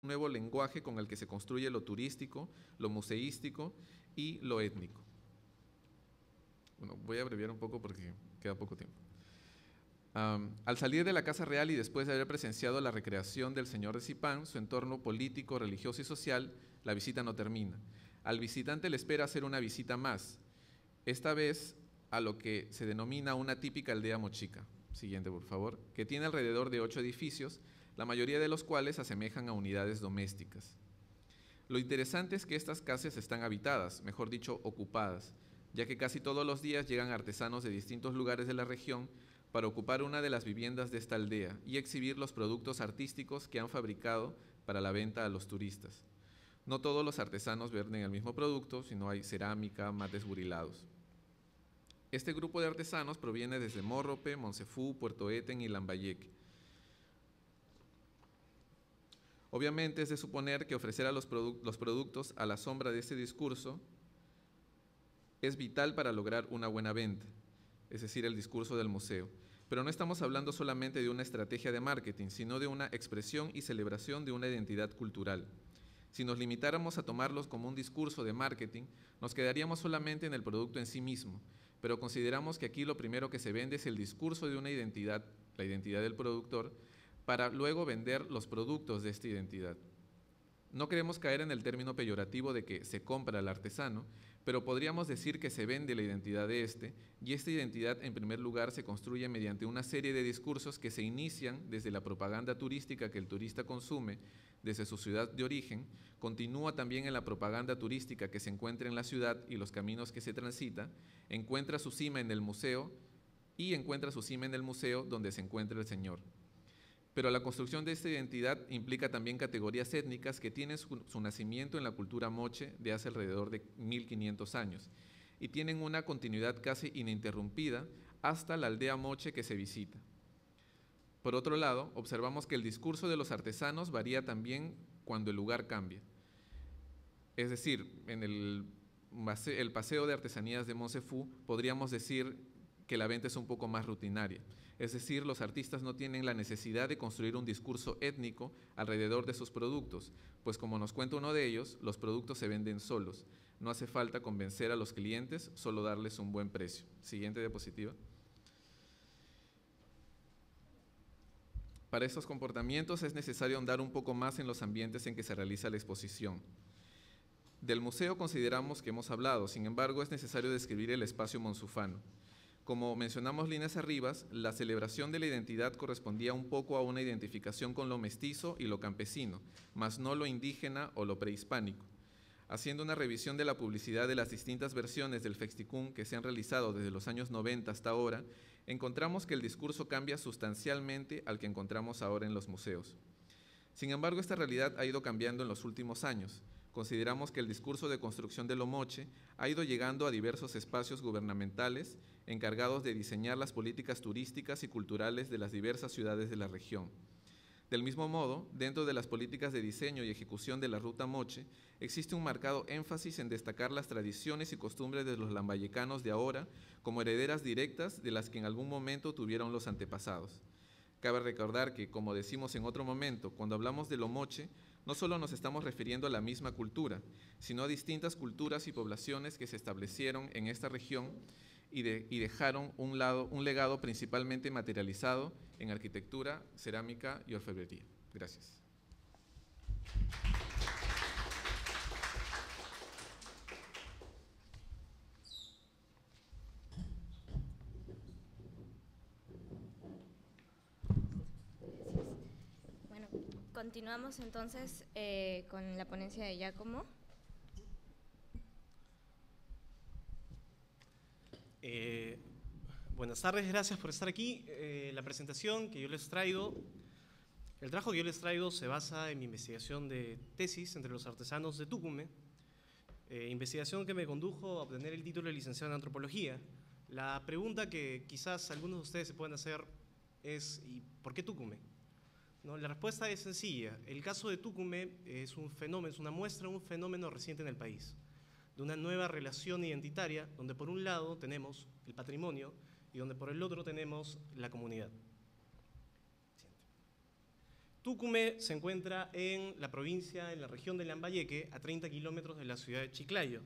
nuevo lenguaje con el que se construye lo turístico, lo museístico y lo étnico. Bueno, voy a abreviar un poco porque queda poco tiempo. Al salir de la Casa Real y después de haber presenciado la recreación del señor de Zipán, su entorno político, religioso y social, la visita no termina. Al visitante le espera hacer una visita más, esta vez a lo que se denomina una típica aldea mochica, siguiente por favor, que tiene alrededor de 8 edificios, la mayoría de los cuales asemejan a unidades domésticas. Lo interesante es que estas casas están habitadas, mejor dicho, ocupadas, ya que casi todos los días llegan artesanos de distintos lugares de la región para ocupar una de las viviendas de esta aldea y exhibir los productos artísticos que han fabricado para la venta a los turistas. No todos los artesanos venden el mismo producto, sino hay cerámica, mates burilados. Este grupo de artesanos proviene desde Morrope, Monsefú, Puerto Eten y Lambayeque. Obviamente es de suponer que ofrecer a los productos a la sombra de este discurso es vital para lograr una buena venta, es decir, el discurso del museo. Pero no estamos hablando solamente de una estrategia de marketing, sino de una expresión y celebración de una identidad cultural. Si nos limitáramos a tomarlos como un discurso de marketing, nos quedaríamos solamente en el producto en sí mismo, pero consideramos que aquí lo primero que se vende es el discurso de una identidad, la identidad del productor, para luego vender los productos de esta identidad. No queremos caer en el término peyorativo de que se compra al artesano, pero podríamos decir que se vende la identidad de este, y esta identidad en primer lugar se construye mediante una serie de discursos que se inician desde la propaganda turística que el turista consume desde su ciudad de origen, continúa también en la propaganda turística que se encuentra en la ciudad y los caminos que se transita, encuentra su cima en el museo y encuentra su cima en el museo donde se encuentra el Señor. Pero la construcción de esta identidad implica también categorías étnicas que tienen su nacimiento en la cultura moche de hace alrededor de 1500 años y tienen una continuidad casi ininterrumpida hasta la aldea moche que se visita. Por otro lado, observamos que el discurso de los artesanos varía también cuando el lugar cambia. Es decir, en el paseo de artesanías de Monsefú podríamos decir que la venta es un poco más rutinaria. Es decir, los artistas no tienen la necesidad de construir un discurso étnico alrededor de sus productos, pues como nos cuenta uno de ellos, los productos se venden solos. No hace falta convencer a los clientes, solo darles un buen precio. Siguiente diapositiva. Para estos comportamientos es necesario ahondar un poco más en los ambientes en que se realiza la exposición. Del museo consideramos que hemos hablado, sin embargo es necesario describir el espacio monsufano. Como mencionamos líneas arriba, la celebración de la identidad correspondía un poco a una identificación con lo mestizo y lo campesino, mas no lo indígena o lo prehispánico. Haciendo una revisión de la publicidad de las distintas versiones del Fexticún que se han realizado desde los años 90 hasta ahora, encontramos que el discurso cambia sustancialmente al que encontramos ahora en los museos. Sin embargo, esta realidad ha ido cambiando en los últimos años. Consideramos que el discurso de construcción de lo moche ha ido llegando a diversos espacios gubernamentales encargados de diseñar las políticas turísticas y culturales de las diversas ciudades de la región. Del mismo modo, dentro de las políticas de diseño y ejecución de la Ruta Moche, existe un marcado énfasis en destacar las tradiciones y costumbres de los lambayecanos de ahora como herederas directas de las que en algún momento tuvieron los antepasados. Cabe recordar que, como decimos en otro momento, cuando hablamos de lo moche, no solo nos estamos refiriendo a la misma cultura, sino a distintas culturas y poblaciones que se establecieron en esta región y dejaron un legado principalmente materializado en arquitectura, cerámica y orfebrería. Gracias. Bueno, continuamos entonces con la ponencia de Giacomo. Buenas tardes, gracias por estar aquí. La presentación que yo les traigo, el trabajo que yo les traigo se basa en mi investigación de tesis entre los artesanos de Tucumán, investigación que me condujo a obtener el título de licenciado en antropología. La pregunta que quizás algunos de ustedes se pueden hacer es ¿y por qué Tucumán? ¿No? La respuesta es sencilla. El caso de Tucumán es un fenómeno, es una muestra de un fenómeno reciente en el país, de una nueva relación identitaria donde por un lado tenemos el patrimonio y donde por el otro tenemos la comunidad. Tucumé se encuentra en la provincia, en la región de Lambayeque, a 30 kilómetros de la ciudad de Chiclayo.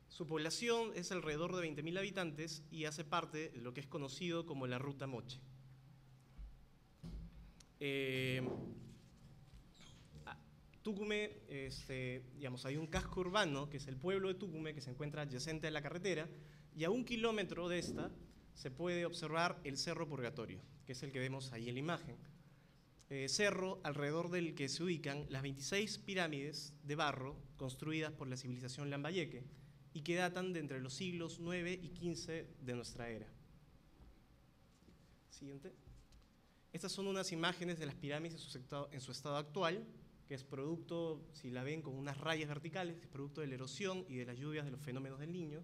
Su población es alrededor de 20.000 habitantes y hace parte de lo que es conocido como la Ruta Moche. Tucumé, digamos, hay un casco urbano, que es el pueblo de Tucumé, que se encuentra adyacente a la carretera, y a 1 kilómetro de esta se puede observar el Cerro Purgatorio, que es el que vemos ahí en la imagen. Cerro alrededor del que se ubican las 26 pirámides de barro construidas por la civilización Lambayeque y que datan de entre los siglos IX y XV de nuestra era. Siguiente. Estas son unas imágenes de las pirámides en su estado actual, que es producto, si la ven con unas rayas verticales, es producto de la erosión y de las lluvias de los fenómenos del Niño.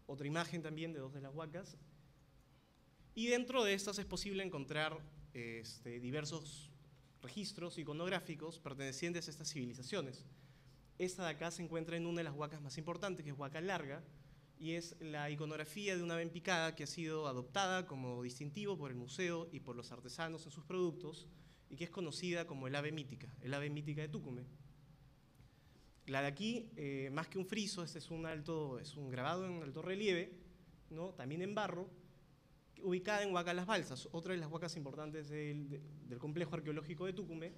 Otra imagen también de 2 de las huacas. Y dentro de estas es posible encontrar diversos registros iconográficos pertenecientes a estas civilizaciones. Esta de acá se encuentra en una de las huacas más importantes, que es Huaca Larga, y es la iconografía de una ave en picada que ha sido adoptada como distintivo por el museo y por los artesanos en sus productos, y que es conocida como el ave mítica de Tucumé. La de aquí, más que un friso, este es un grabado en alto relieve, ¿no? También en barro, ubicada en Huaca Las Balsas, otra de las huacas importantes del complejo arqueológico de Tucumé,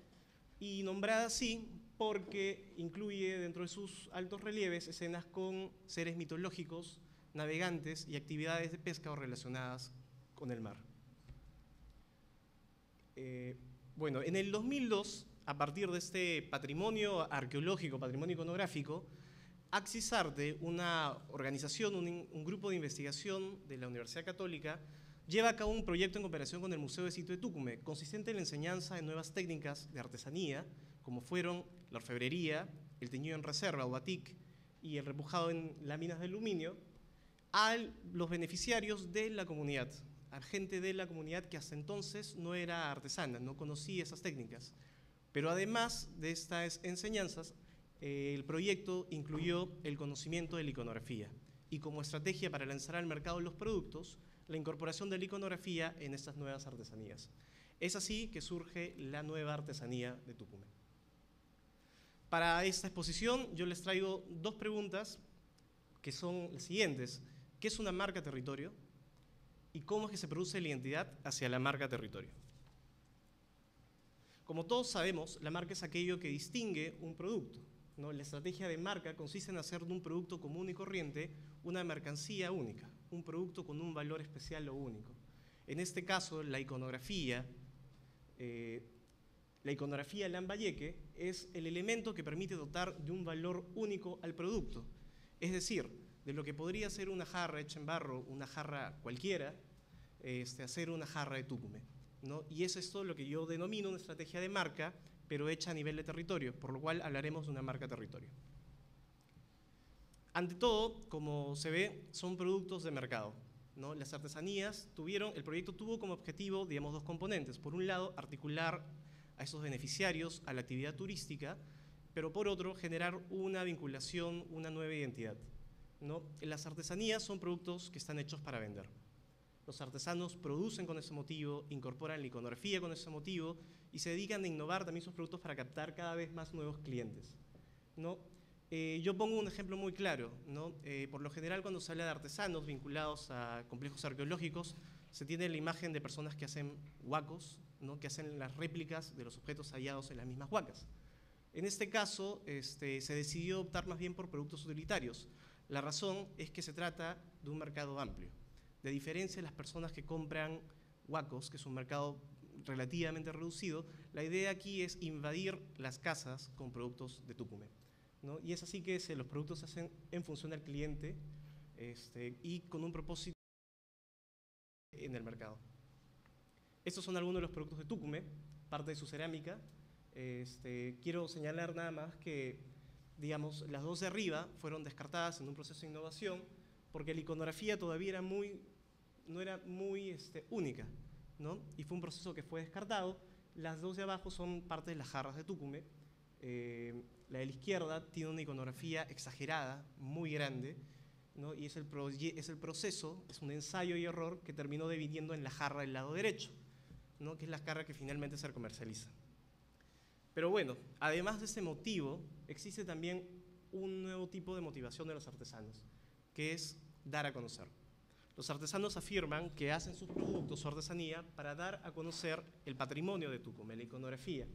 y nombrada así porque incluye dentro de sus altos relieves escenas con seres mitológicos, navegantes y actividades de pesca o relacionadas con el mar. Bueno, en el 2002, a partir de este patrimonio arqueológico, patrimonio iconográfico, Axisarte, una organización, un grupo de investigación de la Universidad Católica, lleva a cabo un proyecto en cooperación con el Museo de Sitio de Tucumé, consistente en la enseñanza de nuevas técnicas de artesanía, como fueron la orfebrería, el teñido en reserva o batik y el repujado en láminas de aluminio, a los beneficiarios de la comunidad, a gente de la comunidad que hasta entonces no era artesana, no conocía esas técnicas. Pero además de estas enseñanzas, el proyecto incluyó el conocimiento de la iconografía y como estrategia para lanzar al mercado los productos, la incorporación de la iconografía en estas nuevas artesanías. Es así que surge la nueva artesanía de Tucumé. Para esta exposición yo les traigo 2 preguntas que son las siguientes. ¿Qué es una marca territorio? ¿Y cómo es que se produce la identidad hacia la marca territorio? Como todos sabemos, la marca es aquello que distingue un producto, ¿no? La estrategia de marca consiste en hacer de un producto común y corriente una mercancía única, un producto con un valor especial o único. En este caso, la iconografía Lambayeque es el elemento que permite dotar de un valor único al producto. Es decir, de lo que podría ser una jarra hecha en barro, una jarra cualquiera, hacer una jarra de Tucumé, ¿no? Y es esto lo que yo denomino una estrategia de marca, pero hecha a nivel de territorio, por lo cual hablaremos de una marca territorio. Ante todo, como se ve, son productos de mercado, ¿no? Las artesanías el proyecto tuvo como objetivo, digamos, 2 componentes. Por un lado, articular a esos beneficiarios a la actividad turística, pero por otro, generar una vinculación, una nueva identidad, ¿no? Las artesanías son productos que están hechos para vender. Los artesanos producen con ese motivo, incorporan la iconografía con ese motivo y se dedican a innovar también sus productos para captar cada vez más nuevos clientes, ¿no? Yo pongo un ejemplo muy claro, ¿no? Por lo general, cuando se habla de artesanos vinculados a complejos arqueológicos, se tiene la imagen de personas que hacen huacos, ¿no? Que hacen las réplicas de los objetos hallados en las mismas huacas. En este caso, se decidió optar más bien por productos utilitarios. La razón es que se trata de un mercado amplio. De diferencia de las personas que compran huacos, que es un mercado relativamente reducido, la idea aquí es invadir las casas con productos de Tucumé, ¿no? Y es así que los productos se hacen en función del cliente y con un propósito en el mercado. Estos son algunos de los productos de Tucumé, parte de su cerámica. Quiero señalar nada más que, digamos, las 2 de arriba fueron descartadas en un proceso de innovación porque la iconografía todavía no era muy única, ¿no? Y fue un proceso que fue descartado. Las 2 de abajo son parte de las jarras de Tucumé. La de la izquierda tiene una iconografía exagerada, muy grande, ¿no? Y es el proceso, es un ensayo y error que terminó dividiendo en la jarra del lado derecho, ¿no? Que es la carga que finalmente se comercializa. Pero bueno, además de ese motivo, existe también un nuevo tipo de motivación de los artesanos, que es dar a conocer. Los artesanos afirman que hacen sus productos, su artesanía, para dar a conocer el patrimonio de Tucumán, la iconografía.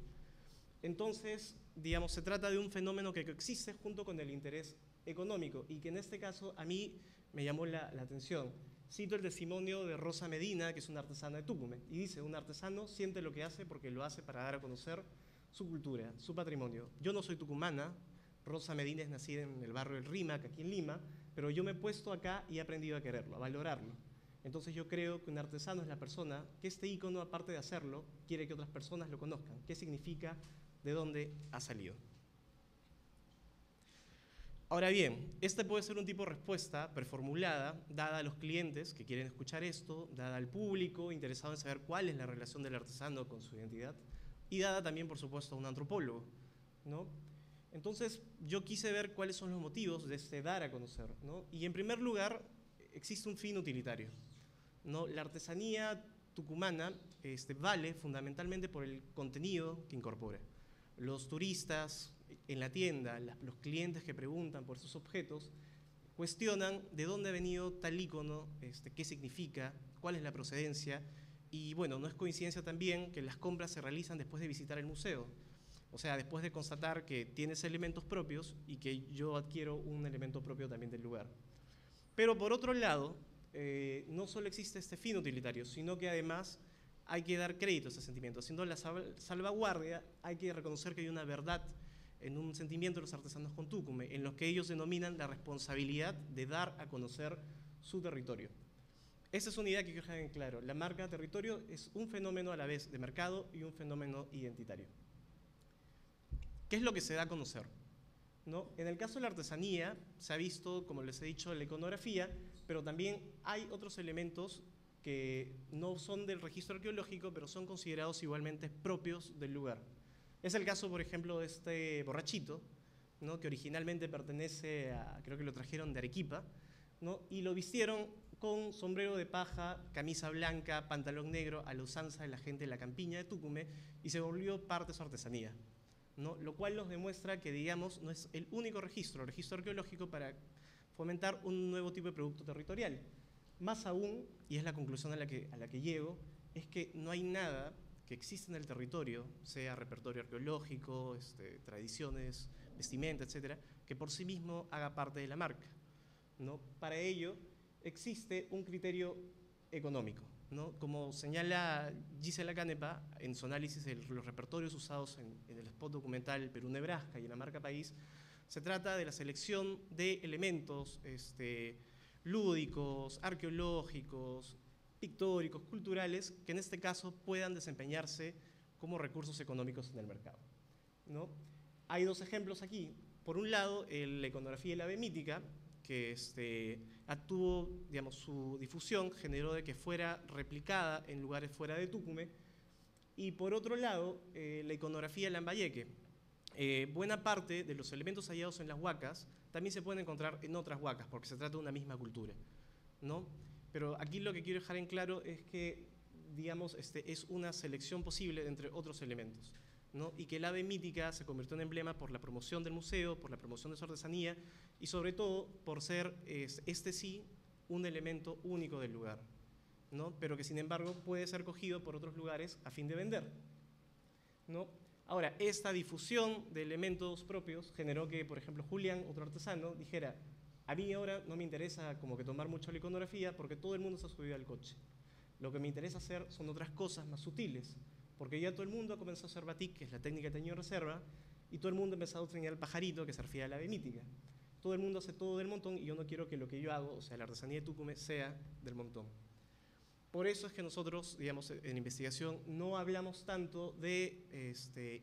Entonces, digamos, se trata de un fenómeno que existe junto con el interés económico y que en este caso a mí me llamó la atención. Cito el testimonio de Rosa Medina, que es una artesana de Tucumán, y dice: un artesano siente lo que hace porque lo hace para dar a conocer su cultura, su patrimonio. Yo no soy tucumana, Rosa Medina es nacida en el barrio del Rímac, aquí en Lima, pero yo me he puesto acá y he aprendido a quererlo, a valorarlo. Entonces yo creo que un artesano es la persona que este ícono, aparte de hacerlo, quiere que otras personas lo conozcan. ¿Qué significa? ¿De dónde ha salido? Ahora bien, este puede ser un tipo de respuesta preformulada, dada a los clientes que quieren escuchar esto, dada al público interesado en saber cuál es la relación del artesano con su identidad, y dada también, por supuesto, a un antropólogo, ¿no? Entonces, yo quise ver cuáles son los motivos de este dar a conocer, ¿no? Y en primer lugar, existe un fin utilitario, ¿no? La artesanía tucumana vale fundamentalmente por el contenido que incorpora. Los turistas en la tienda, los clientes que preguntan por sus objetos, cuestionan de dónde ha venido tal ícono, qué significa, cuál es la procedencia, y bueno, no es coincidencia también que las compras se realizan después de visitar el museo. O sea, después de constatar que tienes elementos propios y que yo adquiero un elemento propio también del lugar. Pero por otro lado, no solo existe este fin utilitario, sino que además hay que dar crédito a ese sentimiento. Haciendo la salvaguardia, hay que reconocer que hay una verdad en un sentimiento de los artesanos con Tucumán, en lo que ellos denominan la responsabilidad de dar a conocer su territorio. Esa es una idea que quiero dejar en claro. La marca territorio es un fenómeno a la vez de mercado y un fenómeno identitario. ¿Qué es lo que se da a conocer? ¿No? En el caso de la artesanía, se ha visto, como les he dicho, la iconografía, pero también hay otros elementos que no son del registro arqueológico, pero son considerados igualmente propios del lugar. Es el caso, por ejemplo, de este borrachito, ¿no? Que originalmente pertenece a, creo que lo trajeron de Arequipa, ¿no? Y lo vistieron con sombrero de paja, camisa blanca, pantalón negro, a la usanza de la gente de la campiña de Tucumán, y se volvió parte de su artesanía, ¿no? Lo cual nos demuestra que, digamos, no es el único registro arqueológico para fomentar un nuevo tipo de producto territorial. Más aún, y es la conclusión a la que llego, es que no hay nada que existe en el territorio, sea repertorio arqueológico, tradiciones, vestimenta, etcétera, que por sí mismo haga parte de la marca, ¿no? Para ello existe un criterio económico, ¿no? Como señala Gisela Canepa en su análisis de los repertorios usados en el spot documental Perú-Nebraska y en la marca País, se trata de la selección de elementos lúdicos, arqueológicos, pictóricos, culturales, que en este caso puedan desempeñarse como recursos económicos en el mercado, ¿no? Hay dos ejemplos aquí. Por un lado, la iconografía de la ave mítica, que tuvo, digamos, su difusión generó de que fuera replicada en lugares fuera de Tucumán, y por otro lado, la iconografía de Lambayeque. Buena parte de los elementos hallados en las huacas también se pueden encontrar en otras huacas, porque se trata de una misma cultura, ¿no? Pero aquí lo que quiero dejar en claro es que, digamos, es una selección posible entre otros elementos, ¿no? Y que el ave mítica se convirtió en emblema por la promoción del museo, por la promoción de su artesanía y sobre todo por ser, sí, un elemento único del lugar, ¿no? Pero que sin embargo puede ser cogido por otros lugares a fin de vender, ¿no? Ahora, esta difusión de elementos propios generó que, por ejemplo, Julián, otro artesano, dijera: a mí ahora no me interesa como que tomar mucho la iconografía porque todo el mundo se ha subido al coche. Lo que me interesa hacer son otras cosas más sutiles, porque ya todo el mundo ha comenzado a hacer batik, que es la técnica de teñido reserva, y todo el mundo ha empezado a teñir el pajarito, que se refiere a la ave mítica. Todo el mundo hace todo del montón y yo no quiero que lo que yo hago, o sea, la artesanía de Tucumán, sea del montón. Por eso es que nosotros, digamos, en investigación no hablamos tanto de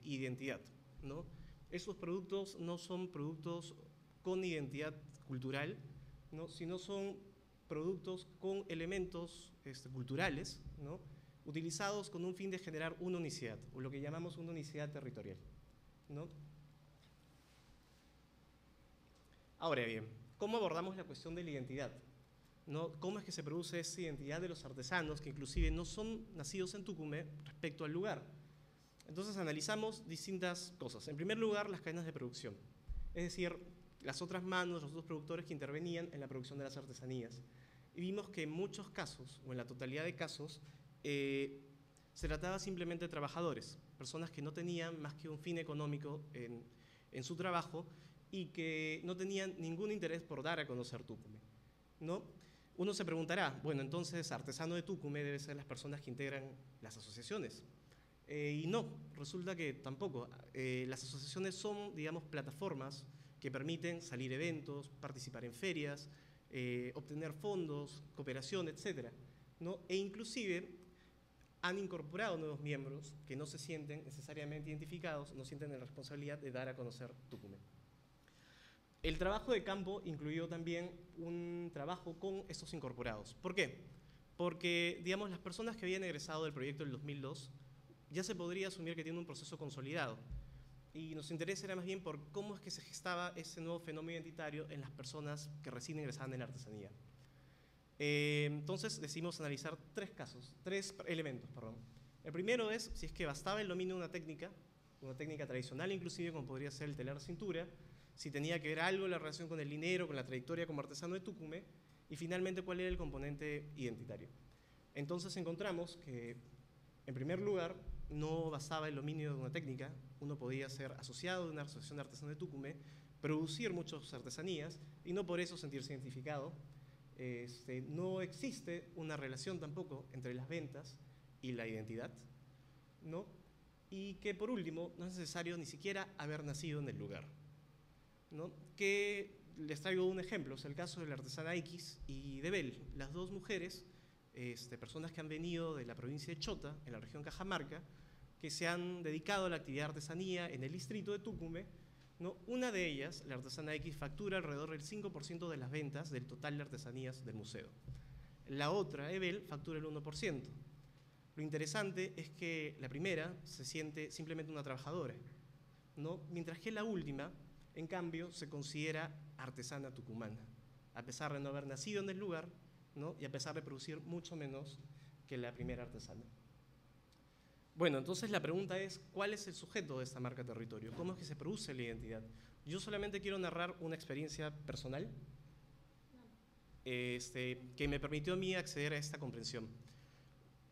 identidad, ¿no? Esos productos no son productos con identidad cultural, ¿no? Sino son productos con elementos culturales, ¿no? Utilizados con un fin de generar una unicidad, o lo que llamamos una unicidad territorial, ¿no? Ahora bien, ¿cómo abordamos la cuestión de la identidad? ¿no? ¿Cómo es que se produce esa identidad de los artesanos que inclusive no son nacidos en Tucumé respecto al lugar? Entonces analizamos distintas cosas. En primer lugar, las cadenas de producción, es decir, las otras manos, los otros productores que intervenían en la producción de las artesanías. Y vimos que en muchos casos, o en la totalidad de casos, se trataba simplemente de trabajadores, personas que no tenían más que un fin económico en su trabajo y que no tenían ningún interés por dar a conocer Tucumé, ¿no? Uno se preguntará, bueno, entonces artesano de Tucumé debe ser las personas que integran las asociaciones. Y no, resulta que tampoco. Las asociaciones son, digamos, plataformas que permiten salir a eventos, participar en ferias, obtener fondos, cooperación, etc., ¿no? E inclusive han incorporado nuevos miembros que no se sienten necesariamente identificados, no sienten la responsabilidad de dar a conocer Tucumé. El trabajo de campo incluyó también un trabajo con estos incorporados. ¿Por qué? Porque, digamos, las personas que habían egresado del proyecto del 2002 ya se podría asumir que tienen un proceso consolidado. Y nos interesa era más bien por cómo es que se gestaba ese nuevo fenómeno identitario en las personas que recién ingresaban en la artesanía. Entonces decidimos analizar tres elementos. El primero es si es que bastaba el dominio de una técnica tradicional inclusive, como podría ser el telar cintura, si tenía que ver algo en la relación con el dinero, con la trayectoria como artesano de Tucumé, y finalmente cuál era el componente identitario. Entonces encontramos que, en primer lugar, no bastaba el dominio de una técnica, uno podía ser asociado de una asociación de artesanos de Tucumé, producir muchas artesanías y no por eso sentirse identificado. No existe una relación tampoco entre las ventas y la identidad, ¿no? Y que por último no es necesario ni siquiera haber nacido en el lugar, ¿no? Que les traigo un ejemplo, es el caso de la artesana X y de Bel, las dos mujeres, personas que han venido de la provincia de Chota, en la región Cajamarca, que se han dedicado a la actividad de artesanía en el distrito de Tucumé, ¿no? Una de ellas, la artesana X, factura alrededor del 5% de las ventas del total de artesanías del museo. La otra, Ebel, factura el 1%. Lo interesante es que la primera se siente simplemente una trabajadora, ¿no? Mientras que la última, en cambio, se considera artesana tucumana, a pesar de no haber nacido en el lugar, ¿no? Y a pesar de producir mucho menos que la primera artesana. Bueno, entonces la pregunta es, ¿cuál es el sujeto de esta marca territorio? ¿Cómo es que se produce la identidad? Yo solamente quiero narrar una experiencia personal que me permitió a mí acceder a esta comprensión.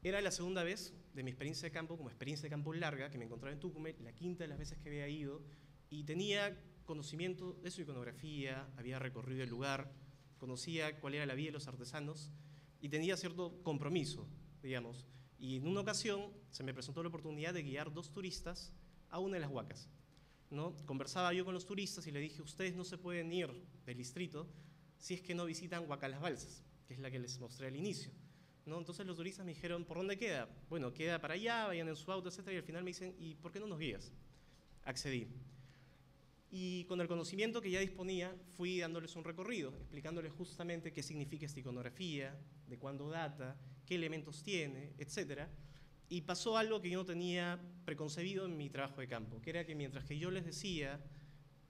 Era la segunda vez de mi experiencia de campo, como experiencia de campo larga, que me encontraba en Tucumé, la quinta de las veces que había ido, y tenía conocimiento de su iconografía, había recorrido el lugar, conocía cuál era la vida de los artesanos, y tenía cierto compromiso, digamos. Y en una ocasión se me presentó la oportunidad de guiar 2 turistas a una de las huacas, ¿no? Conversaba yo con los turistas y le dije, ustedes no se pueden ir del distrito si es que no visitan Huaca Las Balsas, que es la que les mostré al inicio, ¿no? Entonces los turistas me dijeron, ¿por dónde queda? Bueno, queda para allá, vayan en su auto, etc. Y al final me dicen, ¿y por qué no nos guías? Accedí. Y con el conocimiento que ya disponía, fui dándoles un recorrido, explicándoles justamente qué significa esta iconografía, de cuándo data, qué elementos tiene, etc. Y pasó algo que yo no tenía preconcebido en mi trabajo de campo, que era que mientras que yo les decía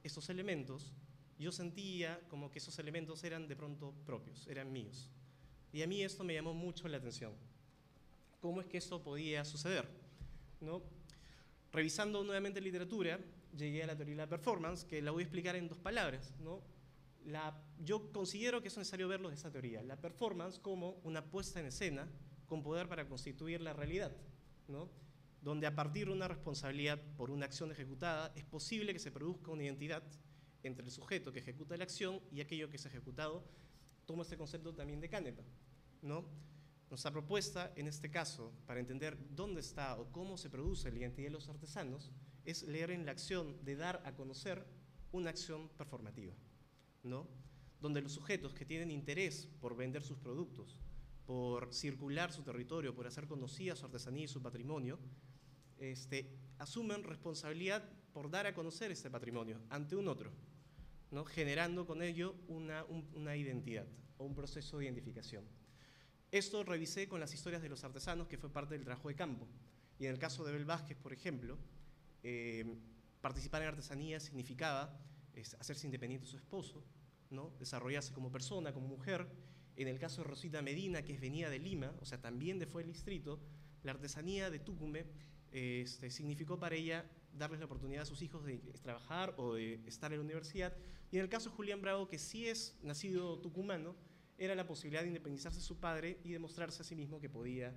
estos elementos, yo sentía como que esos elementos eran de pronto propios, eran míos. Y a mí esto me llamó mucho la atención. ¿Cómo es que esto podía suceder? ¿No? Revisando nuevamente literatura, llegué a la teoría de la performance, que la voy a explicar en 2 palabras, ¿no? Yo considero que es necesario verlo de esa teoría. La performance como una puesta en escena con poder para constituir la realidad, ¿no? Donde a partir de una responsabilidad por una acción ejecutada es posible que se produzca una identidad entre el sujeto que ejecuta la acción y aquello que es ejecutado. Tomo este concepto también de Canepa, ¿no? Nuestra propuesta, en este caso, para entender dónde está o cómo se produce la identidad de los artesanos, es leer en la acción de dar a conocer una acción performativa, ¿no? Donde los sujetos que tienen interés por vender sus productos, por circular su territorio, por hacer conocida su artesanía y su patrimonio, asumen responsabilidad por dar a conocer este patrimonio ante un otro, ¿no? Generando con ello una identidad o un proceso de identificación. Esto revisé con las historias de los artesanos, que fue parte del trabajo de campo. Y en el caso de Bel Vázquez, por ejemplo, participar en artesanía significaba hacerse independiente de su esposo, ¿no? Desarrollarse como persona, como mujer, En el caso de Rosita Medina, que venía de Lima, o sea, también fue el distrito, la artesanía de Tucumé significó para ella darles la oportunidad a sus hijos de trabajar o de estar en la universidad. Y en el caso de Julián Bravo, que sí es nacido tucumano, era la posibilidad de independizarse de su padre y demostrarse a sí mismo que podía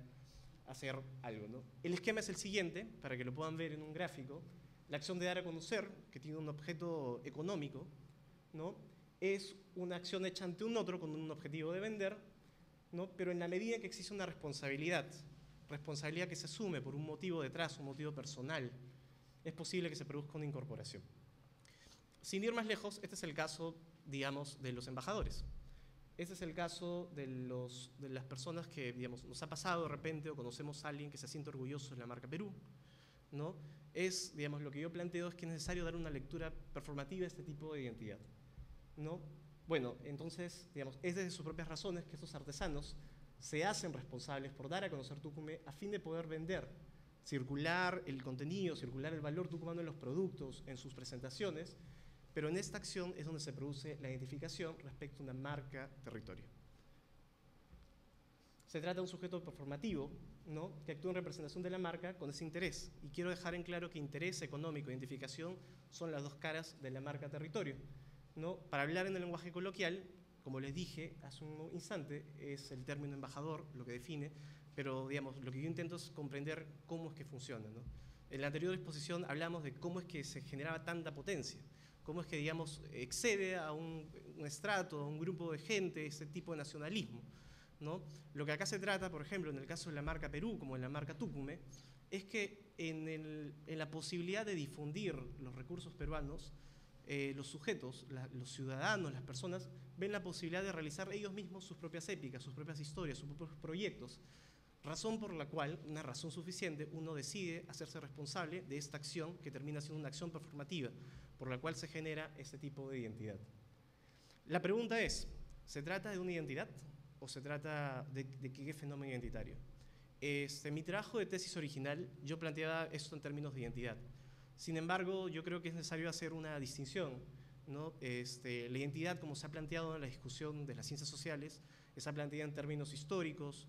hacer algo, ¿no? El esquema es el siguiente, para que lo puedan ver en un gráfico. La acción de dar a conocer, que tiene un objeto económico, ¿no? Es una acción hecha ante un otro con un objetivo de vender, ¿no? Pero en la medida que existe una responsabilidad que se asume por un motivo detrás, un motivo personal, es posible que se produzca una incorporación. Sin ir más lejos, este es el caso, digamos, de los embajadores. Este es el caso de las personas que, digamos, nos ha pasado de repente o conocemos a alguien que se siente orgulloso de la marca Perú, ¿no? Digamos, lo que yo planteo es que es necesario dar una lectura performativa a este tipo de identidad, ¿no? Bueno, entonces, digamos, es desde sus propias razones que estos artesanos se hacen responsables por dar a conocer Tucumé a fin de poder vender, circular el contenido, circular el valor tucumano en los productos, en sus presentaciones, pero en esta acción es donde se produce la identificación respecto a una marca territorio. Se trata de un sujeto performativo, ¿no? Que actúa en representación de la marca con ese interés. Y quiero dejar en claro que interés económico e identificación son las dos caras de la marca territorio, ¿no? Para hablar en el lenguaje coloquial, como les dije hace un instante, es el término embajador lo que define, pero digamos, lo que yo intento es comprender cómo es que funciona, ¿no? En la anterior exposición hablamos de cómo es que se generaba tanta potencia, cómo es que, digamos, excede a un estrato, a un grupo de gente, ese tipo de nacionalismo, ¿no? Lo que acá se trata, por ejemplo, en el caso de la marca Perú, como en la marca Tucumé, es que en la posibilidad de difundir los recursos peruanos, los sujetos, los ciudadanos, las personas, ven la posibilidad de realizar ellos mismos sus propias épicas, sus propias historias, sus propios proyectos, razón por la cual, una razón suficiente, uno decide hacerse responsable de esta acción que termina siendo una acción performativa, por la cual se genera este tipo de identidad. La pregunta es, ¿se trata de una identidad o se trata de qué fenómeno identitario? En mi trabajo de tesis original yo planteaba esto en términos de identidad. Sin embargo, yo creo que es necesario hacer una distinción, ¿no? La identidad, como se ha planteado en la discusión de las ciencias sociales, está planteada en términos históricos,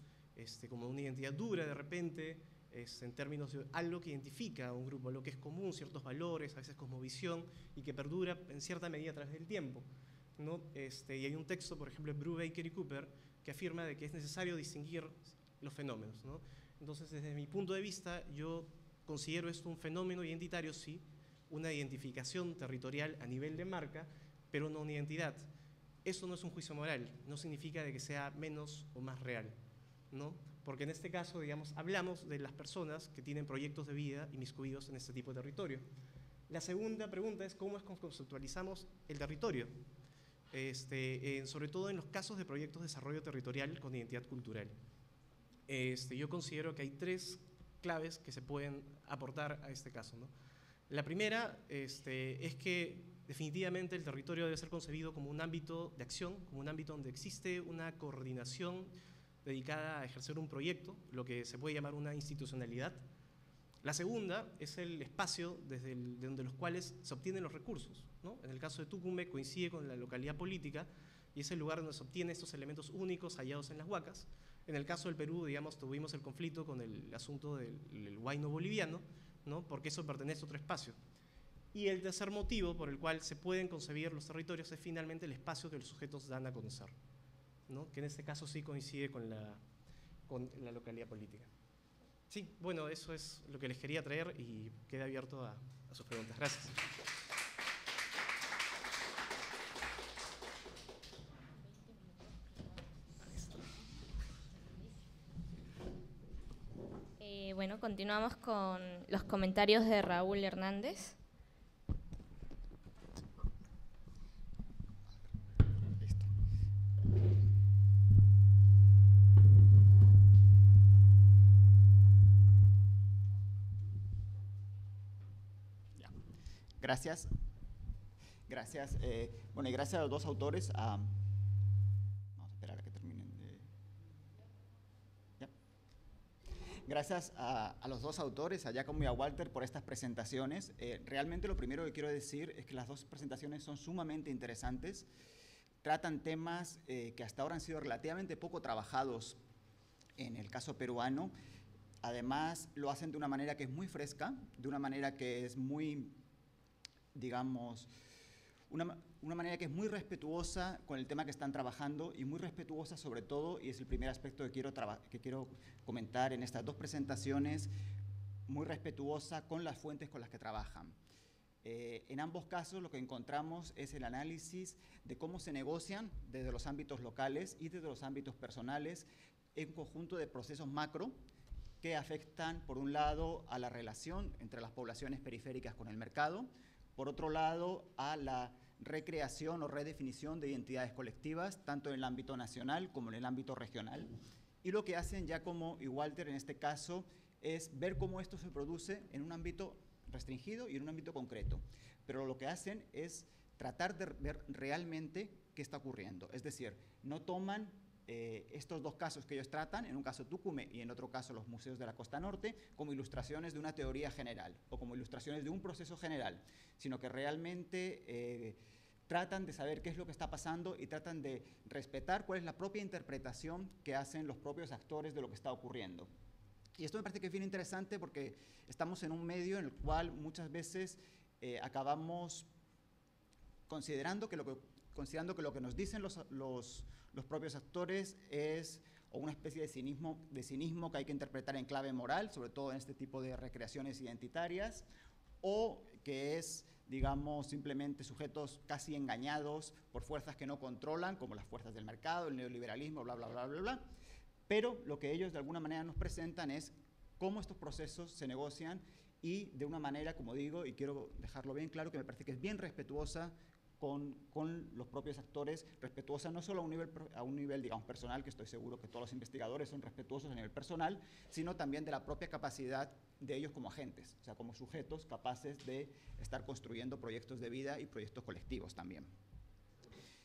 como una identidad dura de repente, en términos de algo que identifica a un grupo, algo que es común, ciertos valores, a veces cosmovisión, y que perdura en cierta medida a través del tiempo, ¿no? Y hay un texto, por ejemplo, de Brubaker y Cooper, que afirma de que es necesario distinguir los fenómenos, ¿no? Entonces, desde mi punto de vista, yo considero esto un fenómeno identitario, sí, una identificación territorial a nivel de marca, pero no una identidad. Eso no es un juicio moral, no significa de que sea menos o más real, ¿no? Porque en este caso, digamos, hablamos de las personas que tienen proyectos de vida inmiscuidos en este tipo de territorio. La segunda pregunta es cómo es que conceptualizamos el territorio, sobre todo en los casos de proyectos de desarrollo territorial con identidad cultural. Yo considero que hay tres claves que se pueden aportar a este caso, ¿no? La primera es que definitivamente el territorio debe ser concebido como un ámbito de acción, como un ámbito donde existe una coordinación dedicada a ejercer un proyecto, lo que se puede llamar una institucionalidad. La segunda es el espacio desde donde los cuales se obtienen los recursos, ¿no? En el caso de Tucumé coincide con la localidad política y es el lugar donde se obtienen estos elementos únicos hallados en las huacas. En el caso del Perú, digamos, tuvimos el conflicto con el asunto del huayno boliviano, ¿no? Porque eso pertenece a otro espacio. Y el tercer motivo por el cual se pueden concebir los territorios es finalmente el espacio que los sujetos dan a conocer, ¿no? Que en este caso sí coincide con la localidad política. Sí, bueno, eso es lo que les quería traer y queda abierto a sus preguntas. Gracias. Bueno, continuamos con los comentarios de Raúl Hernández. Gracias. Gracias. Bueno, y gracias a los dos autores. Vamos a esperar a que terminen. Ya. Gracias a los dos autores, a Giacomo y a Walter, por estas presentaciones. Realmente lo primero que quiero decir es que las dos presentaciones son sumamente interesantes tratan temas que hasta ahora han sido relativamente poco trabajados en el caso peruano. Además, lo hacen de una manera que es muy fresca, de una manera que es muy, digamos, una manera que es muy respetuosa con el tema que están trabajando y muy respetuosa sobre todo, y es el primer aspecto que quiero comentar en estas dos presentaciones, muy respetuosa con las fuentes con las que trabajan. En ambos casos lo que encontramos es el análisis de cómo se negocian desde los ámbitos locales y desde los ámbitos personales un conjunto de procesos macro que afectan, por un lado, a la relación entre las poblaciones periféricas con el mercado, por otro lado, a la recreación o redefinición de identidades colectivas, tanto en el ámbito nacional como en el ámbito regional. Y lo que hacen Giacomo y Walter en este caso es ver cómo esto se produce en un ámbito restringido y en un ámbito concreto. Pero lo que hacen es tratar de ver realmente qué está ocurriendo. Es decir, no toman estos dos casos que ellos tratan, en un caso Tucumé y en otro caso los museos de la Costa Norte, como ilustraciones de una teoría general o como ilustraciones de un proceso general, sino que realmente tratan de saber qué es lo que está pasando y tratan de respetar cuál es la propia interpretación que hacen los propios actores de lo que está ocurriendo. Y esto me parece que es bien interesante porque estamos en un medio en el cual muchas veces acabamos considerando que lo que nos dicen los propios actores es o una especie de cinismo que hay que interpretar en clave moral, sobre todo en este tipo de recreaciones identitarias, o que es, digamos, simplemente sujetos casi engañados por fuerzas que no controlan, como las fuerzas del mercado, el neoliberalismo, bla, bla, bla, bla, bla. Pero lo que ellos de alguna manera nos presentan es cómo estos procesos se negocian y de una manera, como digo, y quiero dejarlo bien claro, que me parece que es bien respetuosa con los propios actores, respetuosa no solo a un nivel, digamos, personal, que estoy seguro que todos los investigadores son respetuosos a nivel personal, sino también de la propia capacidad de ellos como agentes, o sea, como sujetos capaces de estar construyendo proyectos de vida y proyectos colectivos también.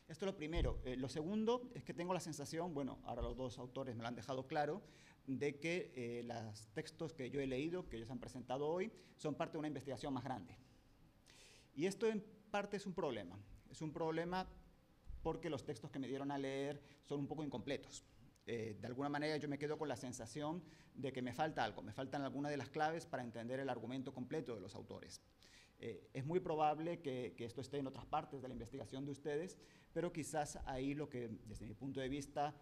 Esto es lo primero. Lo segundo es que tengo la sensación, bueno, ahora los dos autores me lo han dejado claro, de que los textos que yo he leído, que ellos han presentado hoy, son parte de una investigación más grande. Y esto en parte es un problema. Es un problema porque los textos que me dieron a leer son un poco incompletos. De alguna manera yo me quedo con la sensación de que me falta algo, me faltan algunas de las claves para entender el argumento completo de los autores. Es muy probable que esto esté en otras partes de la investigación de ustedes, pero quizás ahí lo que, desde mi punto de vista,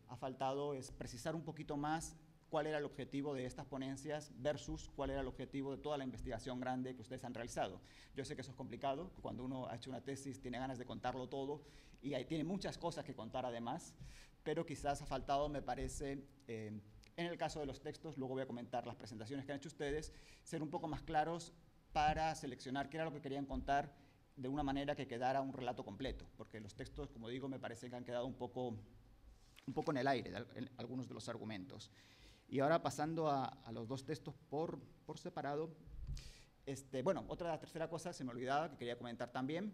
ha faltado es precisar un poquito más cuál era el objetivo de estas ponencias versus cuál era el objetivo de toda la investigación grande que ustedes han realizado. Yo sé que eso es complicado, que cuando uno ha hecho una tesis tiene ganas de contarlo todo y ahí tiene muchas cosas que contar además, pero quizás ha faltado, me parece, en el caso de los textos, luego voy a comentar las presentaciones que han hecho ustedes, ser un poco más claros para seleccionar qué era lo que querían contar de una manera que quedara un relato completo, porque los textos, como digo, me parece que han quedado un poco en el aire, en algunos de los argumentos. Y ahora pasando a los dos textos por separado, bueno, tercera cosa, se me olvidaba, que quería comentar también,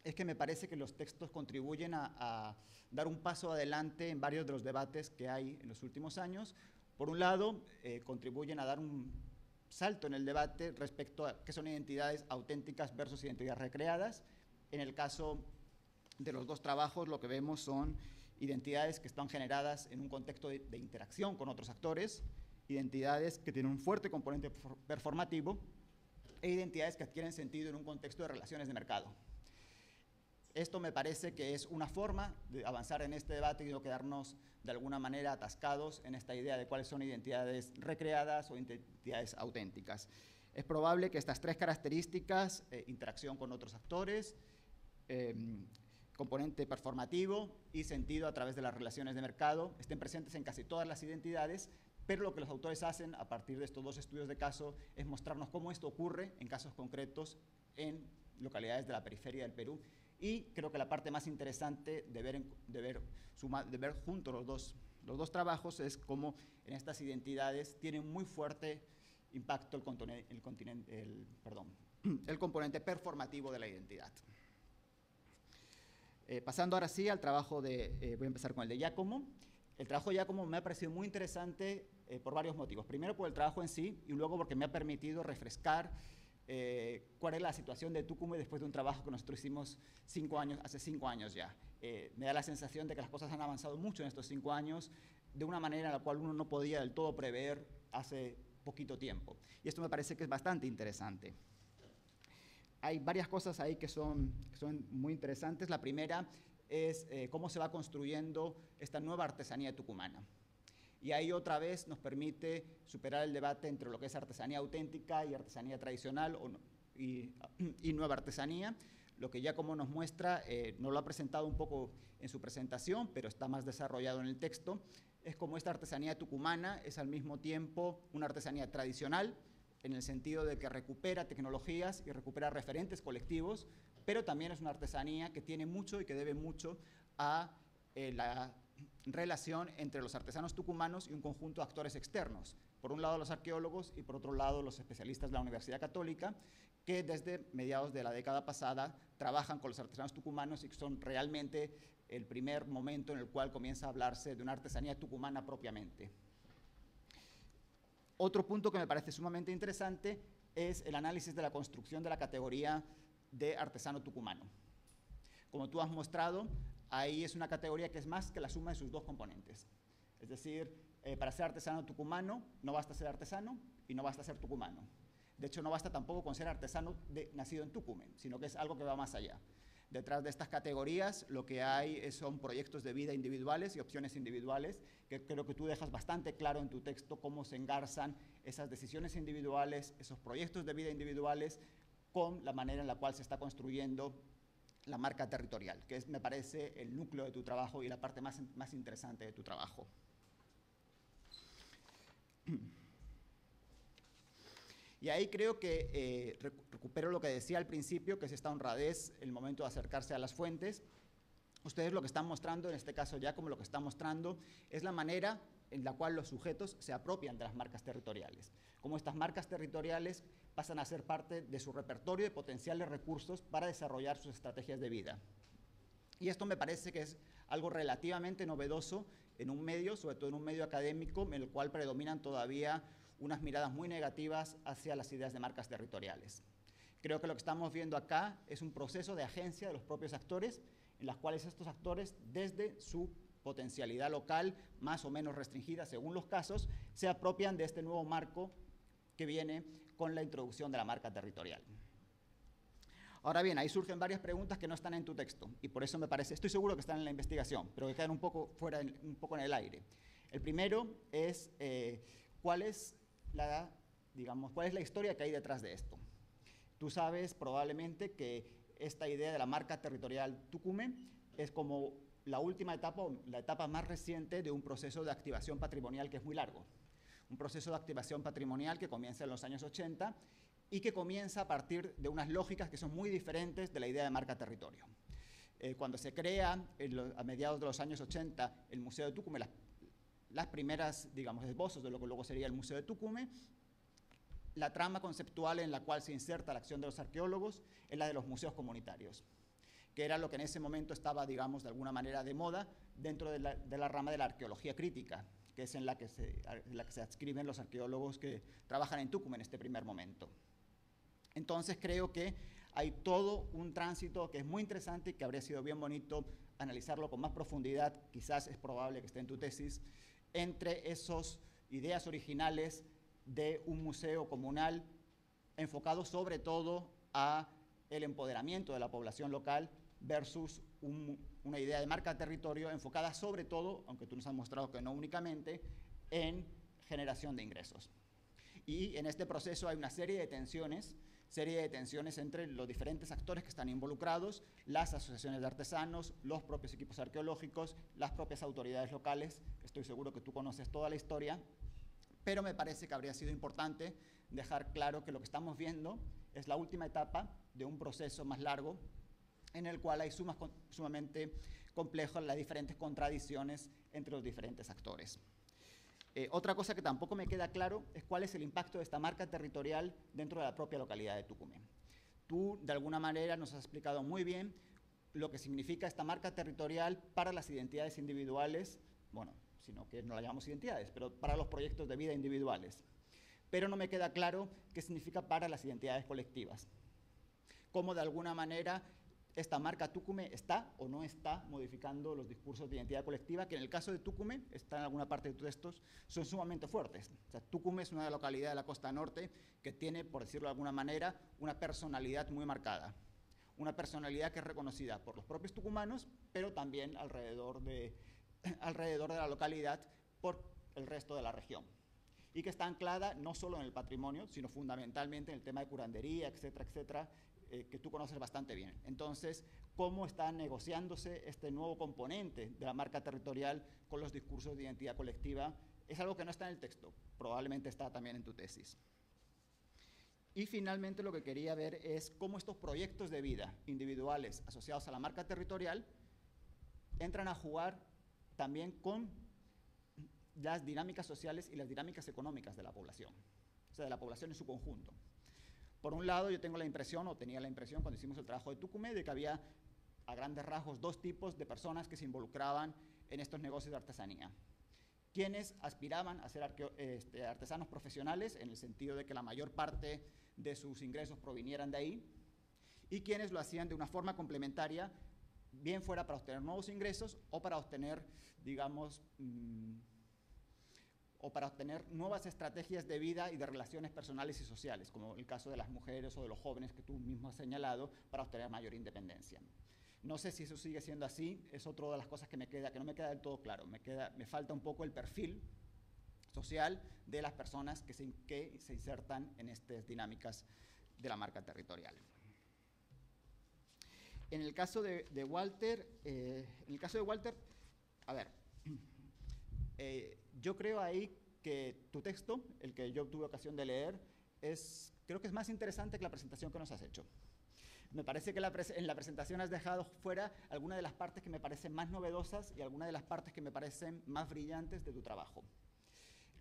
es que me parece que los textos contribuyen a dar un paso adelante en varios de los debates que hay en los últimos años. Por un lado, contribuyen a dar un salto en el debate respecto a qué son identidades auténticas versus identidades recreadas. En el caso de los dos trabajos, lo que vemos son identidades que están generadas en un contexto de interacción con otros actores, identidades que tienen un fuerte componente performativo e identidades que adquieren sentido en un contexto de relaciones de mercado. Esto me parece que es una forma de avanzar en este debate y no quedarnos de alguna manera atascados en esta idea de cuáles son identidades recreadas o identidades auténticas. Es probable que estas tres características, interacción con otros actores, componente performativo y sentido a través de las relaciones de mercado, estén presentes en casi todas las identidades, pero lo que los autores hacen a partir de estos dos estudios de caso es mostrarnos cómo esto ocurre en casos concretos en localidades de la periferia del Perú. Y creo que la parte más interesante de ver juntos los dos trabajos es cómo en estas identidades tiene muy fuerte impacto el componente performativo de la identidad. Pasando ahora sí al trabajo voy a empezar con el de Giacomo. El trabajo de Giacomo me ha parecido muy interesante por varios motivos. Primero por el trabajo en sí y luego porque me ha permitido refrescar cuál es la situación de Tucumán después de un trabajo que nosotros hicimos hace 5 años ya. Me da la sensación de que las cosas han avanzado mucho en estos 5 años, de una manera en la cual uno no podía del todo prever hace poquito tiempo. Y esto me parece que es bastante interesante. Hay varias cosas ahí que son muy interesantes. La primera es cómo se va construyendo esta nueva artesanía tucumana. Y ahí otra vez nos permite superar el debate entre lo que es artesanía auténtica y artesanía tradicional y nueva artesanía. Lo que Giacomo nos muestra, nos lo ha presentado un poco en su presentación, pero está más desarrollado en el texto, es como esta artesanía tucumana es al mismo tiempo una artesanía tradicional, en el sentido de que recupera tecnologías y recupera referentes colectivos, pero también es una artesanía que tiene mucho y que debe mucho a la relación entre los artesanos tucumanos y un conjunto de actores externos. Por un lado los arqueólogos y por otro lado los especialistas de la Universidad Católica, que desde mediados de la década pasada trabajan con los artesanos tucumanos y que son realmente el primer momento en el cual comienza a hablarse de una artesanía tucumana propiamente. Otro punto que me parece sumamente interesante es el análisis de la construcción de la categoría de artesano tucumano. Como tú has mostrado, ahí es una categoría que es más que la suma de sus dos componentes. Es decir, para ser artesano tucumano no basta ser artesano y no basta ser tucumano. De hecho, no basta tampoco con ser artesano nacido en Tucumán, sino que es algo que va más allá. Detrás de estas categorías lo que hay son proyectos de vida individuales y opciones individuales, que creo que tú dejas bastante claro en tu texto cómo se engarzan esas decisiones individuales, esos proyectos de vida individuales, con la manera en la cual se está construyendo la marca territorial, que es, me parece, el núcleo de tu trabajo y la parte más interesante de tu trabajo. Y ahí creo que recupero lo que decía al principio, que es esta honradez, el momento de acercarse a las fuentes. Ustedes lo que están mostrando, en este caso ya como lo que están mostrando, es la manera en la cual los sujetos se apropian de las marcas territoriales. Cómo estas marcas territoriales pasan a ser parte de su repertorio de potenciales recursos para desarrollar sus estrategias de vida. Y esto me parece que es algo relativamente novedoso en un medio, sobre todo en un medio académico, en el cual predominan todavía unas miradas muy negativas hacia las ideas de marcas territoriales. Creo que lo que estamos viendo acá es un proceso de agencia de los propios actores, en las cuales estos actores, desde su potencialidad local, más o menos restringida según los casos, se apropian de este nuevo marco que viene con la introducción de la marca territorial. Ahora bien, ahí surgen varias preguntas que no están en tu texto, y por eso me parece, estoy seguro que están en la investigación, pero que quedan un poco fuera, un poco en el aire. El primero es ¿cuál es la historia que hay detrás de esto? Tú sabes probablemente que esta idea de la marca territorial Tucumán es como la última etapa, o la etapa más reciente de un proceso de activación patrimonial que es muy largo. Un proceso de activación patrimonial que comienza en los años 80 y que comienza a partir de unas lógicas que son muy diferentes de la idea de marca territorio. Cuando se crea a mediados de los años 80 el Museo de Tucumán, las primeras, digamos, esbozos de lo que luego sería el Museo de Tucumán, la trama conceptual en la cual se inserta la acción de los arqueólogos es la de los museos comunitarios, que era lo que en ese momento estaba, digamos, de alguna manera de moda dentro de la rama de la arqueología crítica, que es en la que se adscriben los arqueólogos que trabajan en Tucumán en este primer momento. Entonces creo que hay todo un tránsito que es muy interesante y que habría sido bien bonito analizarlo con más profundidad, quizás es probable que esté en tu tesis, entre esas ideas originales de un museo comunal enfocado sobre todo a el empoderamiento de la población local versus una idea de marca territorio enfocada sobre todo, aunque tú nos has mostrado que no únicamente, en generación de ingresos. Y en este proceso hay una serie de tensiones entre los diferentes actores que están involucrados, las asociaciones de artesanos, los propios equipos arqueológicos, las propias autoridades locales. Estoy seguro que tú conoces toda la historia, pero me parece que habría sido importante dejar claro que lo que estamos viendo es la última etapa de un proceso más largo en el cual hay sumamente complejas las diferentes contradicciones entre los diferentes actores. Otra cosa que tampoco me queda claro es cuál es el impacto de esta marca territorial dentro de la propia localidad de Tucumán. Tú, de alguna manera, nos has explicado muy bien lo que significa esta marca territorial para las identidades individuales, bueno, sino que no la llamamos identidades, pero para los proyectos de vida individuales. pero no me queda claro qué significa para las identidades colectivas. Cómo de alguna manera esta marca Tucumé está o no está modificando los discursos de identidad colectiva, que en el caso de Tucumé, está en alguna parte de tus textos, son sumamente fuertes. O sea, Tucumé es una localidad de la costa norte que tiene, por decirlo de alguna manera, una personalidad muy marcada. Una personalidad que es reconocida por los propios tucumanos, pero también alrededor de la localidad por el resto de la región. Y que está anclada no solo en el patrimonio, sino fundamentalmente en el tema de curandería, etcétera, etcétera, que tú conoces bastante bien. Entonces, ¿cómo está negociándose este nuevo componente de la marca territorial con los discursos de identidad colectiva? Es algo que no está en el texto, probablemente está también en tu tesis. Y finalmente lo que quería ver es cómo estos proyectos de vida individuales asociados a la marca territorial entran a jugar también con las dinámicas sociales y las dinámicas económicas de la población, o sea, de la población en su conjunto. Por un lado, yo tengo la impresión, o tenía la impresión cuando hicimos el trabajo de Tucumé, de que había a grandes rasgos dos tipos de personas que se involucraban en estos negocios de artesanía. Quienes aspiraban a ser artesanos profesionales, en el sentido de que la mayor parte de sus ingresos provinieran de ahí, y quienes lo hacían de una forma complementaria, bien fuera para obtener nuevos ingresos o para obtener, digamos, o para obtener nuevas estrategias de vida y de relaciones personales y sociales, como el caso de las mujeres o de los jóvenes que tú mismo has señalado, para obtener mayor independencia. No sé si eso sigue siendo así, es otra de las cosas que no me queda del todo claro. Me falta un poco el perfil social de las personas que se insertan en estas dinámicas de la marca territorial. En el caso de Walter, a ver, yo creo ahí que tu texto, el que yo tuve ocasión de leer, creo que es más interesante que la presentación que nos has hecho. Me parece que en la presentación has dejado fuera algunas de las partes que me parecen más novedosas y algunas de las partes que me parecen más brillantes de tu trabajo.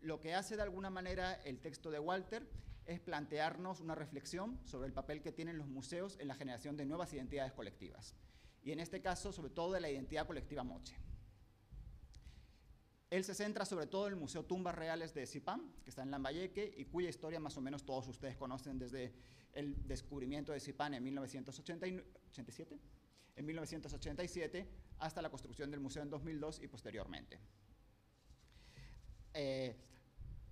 Lo que hace de alguna manera el texto de Walter es plantearnos una reflexión sobre el papel que tienen los museos en la generación de nuevas identidades colectivas. Y en este caso, sobre todo de la identidad colectiva moche. Él se centra sobre todo en el Museo Tumbas Reales de Zipán, que está en Lambayeque, y cuya historia más o menos todos ustedes conocen desde el descubrimiento de Zipán en 1987, hasta la construcción del museo en 2002 y posteriormente.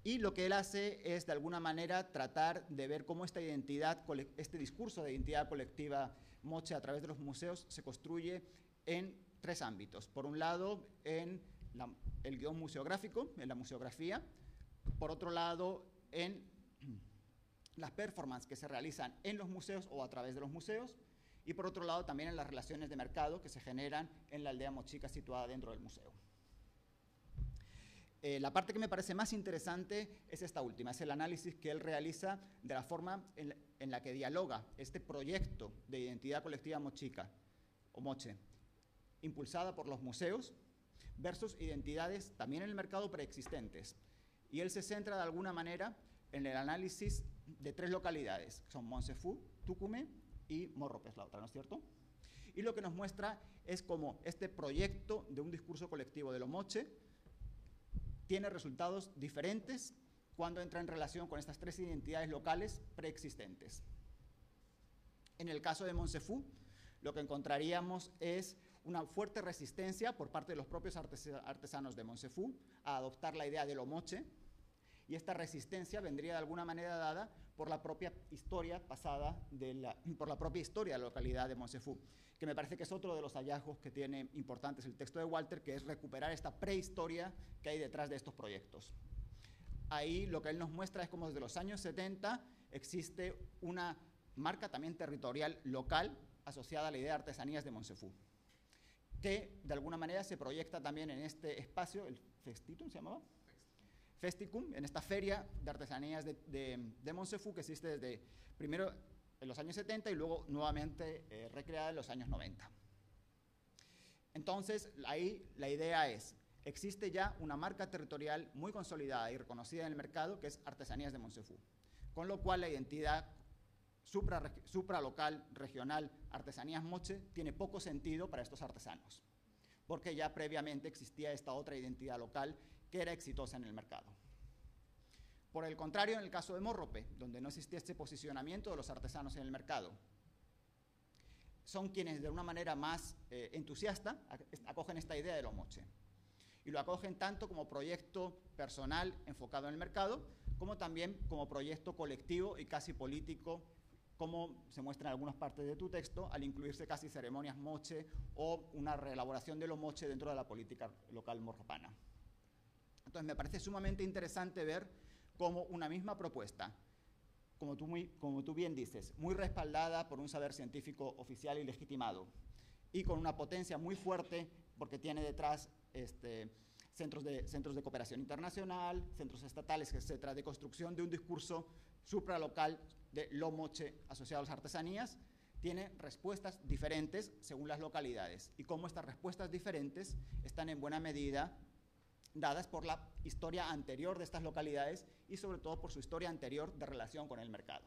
Y lo que él hace es, de alguna manera, tratar de ver cómo este discurso de identidad colectiva moche a través de los museos se construye en tres ámbitos. Por un lado, en el guión museográfico, en la museografía. Por otro lado, en las performances que se realizan en los museos o a través de los museos. Y por otro lado, también en las relaciones de mercado que se generan en la aldea mochica situada dentro del museo. La parte que me parece más interesante es esta última, es el análisis que él realiza de la forma en la que dialoga este proyecto de identidad colectiva mochica, o moche, impulsada por los museos, versus identidades también en el mercado preexistentes. Y él se centra de alguna manera en el análisis de tres localidades, que son Monsefú, Tucumé y Morropes, la otra, ¿no es cierto? Y lo que nos muestra es cómo este proyecto de un discurso colectivo de lo moche tiene resultados diferentes cuando entra en relación con estas tres identidades locales preexistentes. En el caso de Monsefú, lo que encontraríamos es una fuerte resistencia por parte de los propios artesanos de Monsefú a adoptar la idea de lo moche, y esta resistencia vendría de alguna manera dada por la propia historia pasada, por la propia historia de la localidad de Monsefú, que me parece que es otro de los hallazgos que tiene importantes el texto de Walter, que es recuperar esta prehistoria que hay detrás de estos proyectos. Ahí lo que él nos muestra es cómo desde los años 70 existe una marca también territorial local asociada a la idea de artesanías de Monsefú, que de alguna manera se proyecta también en este espacio, el Festitum se llamaba, Festicum, en esta feria de artesanías de Monsefú, que existe desde primero en los años 70 y luego nuevamente recreada en los años 90. Entonces, ahí la idea es, existe ya una marca territorial muy consolidada y reconocida en el mercado, que es Artesanías de Monsefú, con lo cual la identidad supralocal, regional, artesanías moche, tiene poco sentido para estos artesanos, porque ya previamente existía esta otra identidad local que era exitosa en el mercado. Por el contrario, en el caso de Morrope, donde no existía este posicionamiento de los artesanos en el mercado, son quienes de una manera más entusiasta acogen esta idea del Omoche. Y lo acogen tanto como proyecto personal enfocado en el mercado, como también como proyecto colectivo y casi político, como se muestra en algunas partes de tu texto, al incluirse casi ceremonias moche o una reelaboración del Omoche dentro de la política local morropana. Entonces me parece sumamente interesante ver cómo una misma propuesta, como tú bien dices, muy respaldada por un saber científico oficial y legitimado, y con una potencia muy fuerte porque tiene detrás centros de cooperación internacional, centros estatales, etcétera, de construcción de un discurso supralocal de lo moche asociado a las artesanías, tiene respuestas diferentes según las localidades, y cómo estas respuestas diferentes están en buena medida dadas por la historia anterior de estas localidades y sobre todo por su historia anterior de relación con el mercado.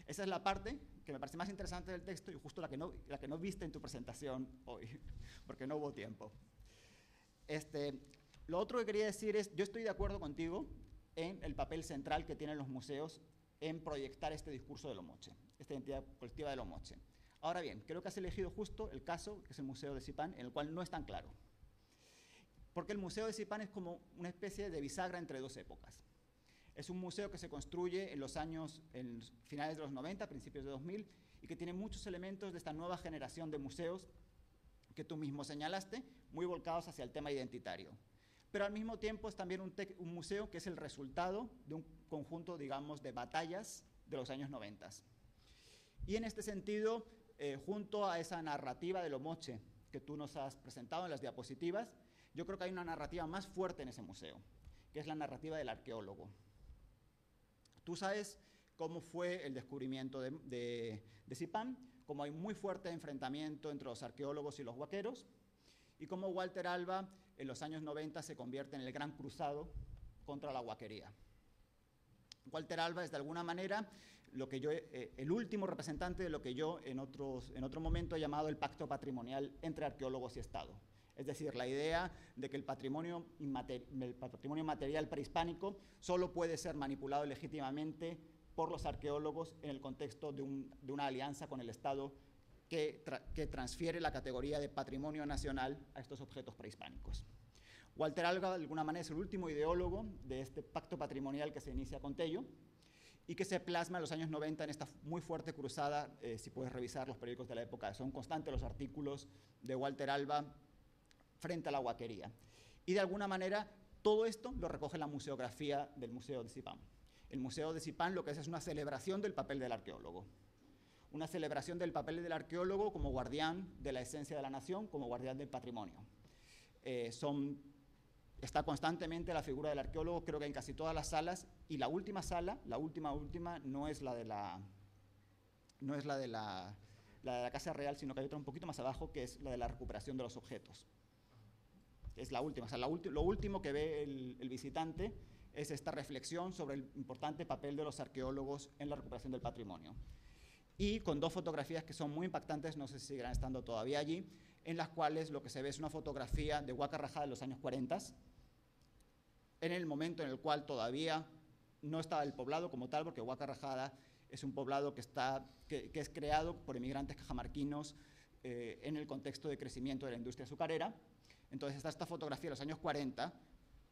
Esa es la parte que me parece más interesante del texto y justo la que no viste en tu presentación hoy, porque no hubo tiempo. Lo otro que quería decir es, yo estoy de acuerdo contigo en el papel central que tienen los museos en proyectar este discurso del Omoche, esta identidad colectiva del Omoche. Ahora bien, creo que has elegido justo el caso, que es el Museo de Zipán, en el cual no es tan claro. Porque el Museo de Zipán es como una especie de bisagra entre dos épocas. Es un museo que se construye en finales de los 90, principios de 2000, y que tiene muchos elementos de esta nueva generación de museos que tú mismo señalaste, muy volcados hacia el tema identitario. Pero al mismo tiempo es también un museo que es el resultado de un conjunto, digamos, de batallas de los años 90. Y en este sentido, junto a esa narrativa del Omoche que tú nos has presentado en las diapositivas, yo creo que hay una narrativa más fuerte en ese museo, que es la narrativa del arqueólogo. Tú sabes cómo fue el descubrimiento de Zipán, cómo hay muy fuerte enfrentamiento entre los arqueólogos y los huaqueros, y cómo Walter Alba en los años 90 se convierte en el gran cruzado contra la huaquería. Walter Alba es de alguna manera el último representante de lo que yo en otro momento he llamado el pacto patrimonial entre arqueólogos y Estado. Es decir, la idea de que el patrimonio material prehispánico solo puede ser manipulado legítimamente por los arqueólogos en el contexto de una alianza con el Estado que transfiere la categoría de patrimonio nacional a estos objetos prehispánicos. Walter Alba, de alguna manera, es el último ideólogo de este pacto patrimonial que se inicia con Tello y que se plasma en los años 90 en esta muy fuerte cruzada. Si puedes revisar los periódicos de la época, son constantes los artículos de Walter Alba frente a la huaquería. Y de alguna manera todo esto lo recoge la museografía del Museo de Zipán. El Museo de Zipán lo que es una celebración del papel del arqueólogo. Una celebración del papel del arqueólogo como guardián de la esencia de la nación, como guardián del patrimonio. Está constantemente la figura del arqueólogo, creo que en casi todas las salas, y la última sala, la última, no es la de la Casa Real, sino que hay otra un poquito más abajo, que es la de la recuperación de los objetos. Es la última, o sea, lo último que ve el visitante es esta reflexión sobre el importante papel de los arqueólogos en la recuperación del patrimonio. Y con dos fotografías que son muy impactantes, no sé si seguirán estando todavía allí, en las cuales lo que se ve es una fotografía de Huaca Rajada de los años 40, en el momento en el cual todavía no estaba el poblado como tal, porque Huaca Rajada es un poblado que es creado por inmigrantes cajamarquinos en el contexto de crecimiento de la industria azucarera. Entonces está esta fotografía de los años 40,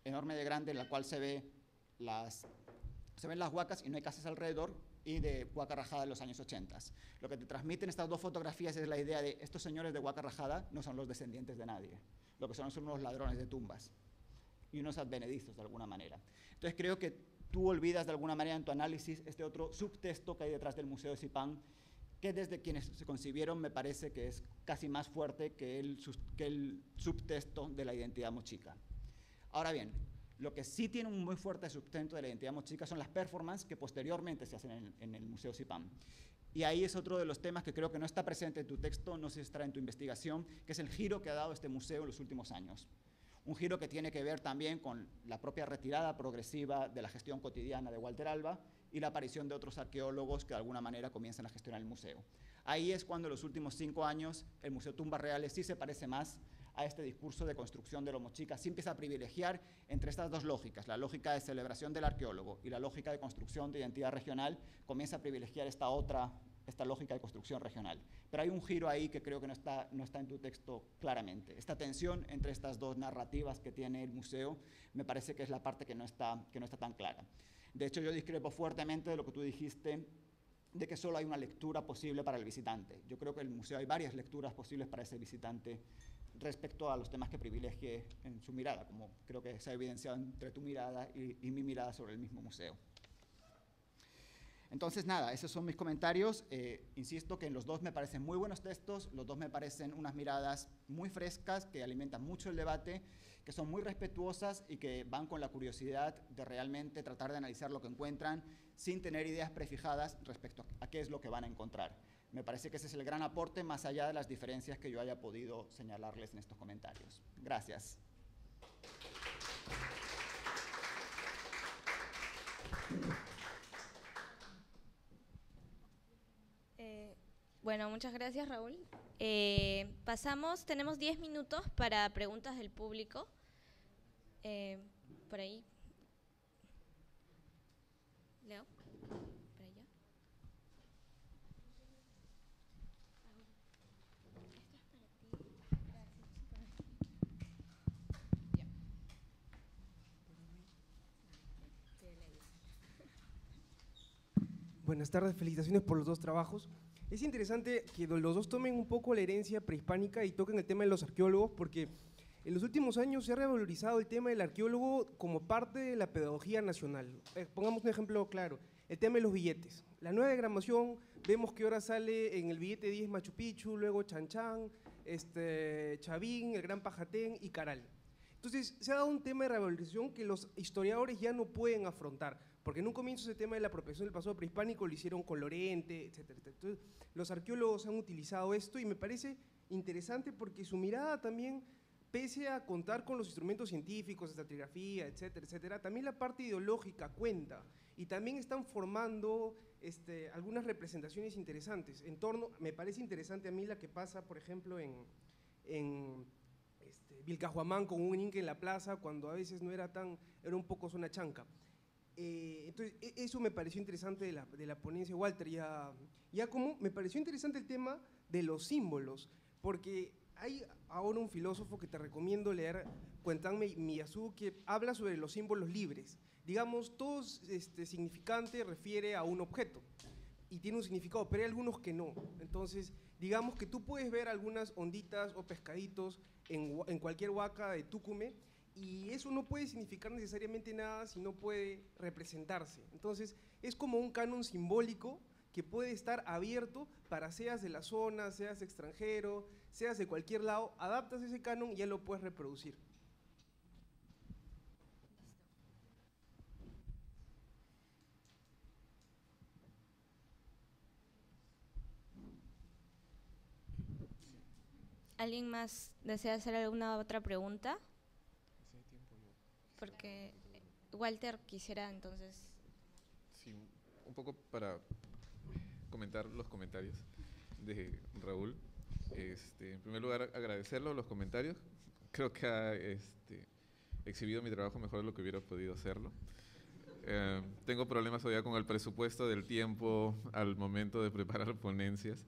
enorme de grande, en la cual se ven las huacas y no hay casas alrededor, y de Huaca Rajada de los años 80. Lo que te transmiten estas dos fotografías es la idea de estos señores de Huaca Rajada no son los descendientes de nadie, lo que son unos ladrones de tumbas y unos advenedizos de alguna manera. Entonces creo que tú olvidas de alguna manera en tu análisis este otro subtexto que hay detrás del Museo de Zipán, que desde quienes se concibieron me parece que es casi más fuerte que el subtexto de la identidad mochica. Ahora bien, lo que sí tiene un muy fuerte sustento de la identidad mochica son las performances que posteriormente se hacen en el Museo Zipán. Y ahí es otro de los temas que creo que no está presente en tu texto, no se estará en tu investigación, que es el giro que ha dado este museo en los últimos años. Un giro que tiene que ver también con la propia retirada progresiva de la gestión cotidiana de Walter Alba y la aparición de otros arqueólogos que de alguna manera comienzan a gestionar el museo. Ahí es cuando en los últimos 5 años el Museo Tumbas Reales sí se parece más a este discurso de construcción del Homo Chica. Sí empieza a privilegiar entre estas dos lógicas, la lógica de celebración del arqueólogo y la lógica de construcción de identidad regional, comienza a privilegiar esta lógica de construcción regional. Pero hay un giro ahí que creo que no está en tu texto claramente. Esta tensión entre estas dos narrativas que tiene el museo me parece que es la parte que no está tan clara. De hecho, yo discrepo fuertemente de lo que tú dijiste, de que solo hay una lectura posible para el visitante. Yo creo que en el museo hay varias lecturas posibles para ese visitante respecto a los temas que privilegie en su mirada, como creo que se ha evidenciado entre tu mirada y mi mirada sobre el mismo museo. Entonces, nada, esos son mis comentarios. Insisto que en los dos me parecen muy buenos textos, los dos me parecen unas miradas muy frescas que alimentan mucho el debate, que son muy respetuosas y que van con la curiosidad de realmente tratar de analizar lo que encuentran sin tener ideas prefijadas respecto a qué es lo que van a encontrar. Me parece que ese es el gran aporte, más allá de las diferencias que yo haya podido señalarles en estos comentarios. Gracias. Bueno, muchas gracias, Raúl. Tenemos 10 minutos para preguntas del público. Por ahí. Leo, por allá. Buenas tardes, felicitaciones por los dos trabajos. Es interesante que los dos tomen un poco la herencia prehispánica y toquen el tema de los arqueólogos, porque en los últimos años se ha revalorizado el tema del arqueólogo como parte de la pedagogía nacional. Pongamos un ejemplo claro, el tema de los billetes. La nueva diagramación, vemos que ahora sale en el billete 10 Machu Picchu, luego Chan Chan, Chavín, el Gran Pajatén y Caral. Entonces, se ha dado un tema de revalorización que los historiadores ya no pueden afrontar, porque en un comienzo ese tema de la apropiación del pasado prehispánico lo hicieron con Lorente, etcétera. Entonces, los arqueólogos han utilizado esto y me parece interesante porque su mirada también, pese a contar con los instrumentos científicos, estratigrafía, etcétera, etcétera, también la parte ideológica cuenta y también están formando algunas representaciones interesantes. En torno, me parece interesante a mí la que pasa, por ejemplo, en Vilcajuamán con un inca en la plaza, cuando a veces no era era un poco zona chanca. Entonces, eso me pareció interesante de la ponencia de Walter. Ya como me pareció interesante el tema de los símbolos, porque hay ahora un filósofo que te recomiendo leer, Kwentan Miyazu, que habla sobre los símbolos libres. Digamos, todo significante refiere a un objeto y tiene un significado, pero hay algunos que no. Entonces, digamos que tú puedes ver algunas onditas o pescaditos en cualquier huaca de Tucumé, y eso no puede significar necesariamente nada si no puede representarse. Entonces, es como un canon simbólico que puede estar abierto para seas de la zona, seas extranjero, seas de cualquier lado, adaptas ese canon y ya lo puedes reproducir. ¿Alguien más desea hacer alguna otra pregunta? Porque Walter quisiera entonces… Sí, un poco para comentar los comentarios de Raúl. En primer lugar, agradecerlo los comentarios. Creo que ha exhibido mi trabajo mejor de lo que hubiera podido hacerlo. Tengo problemas todavía con el presupuesto del tiempo al momento de preparar ponencias,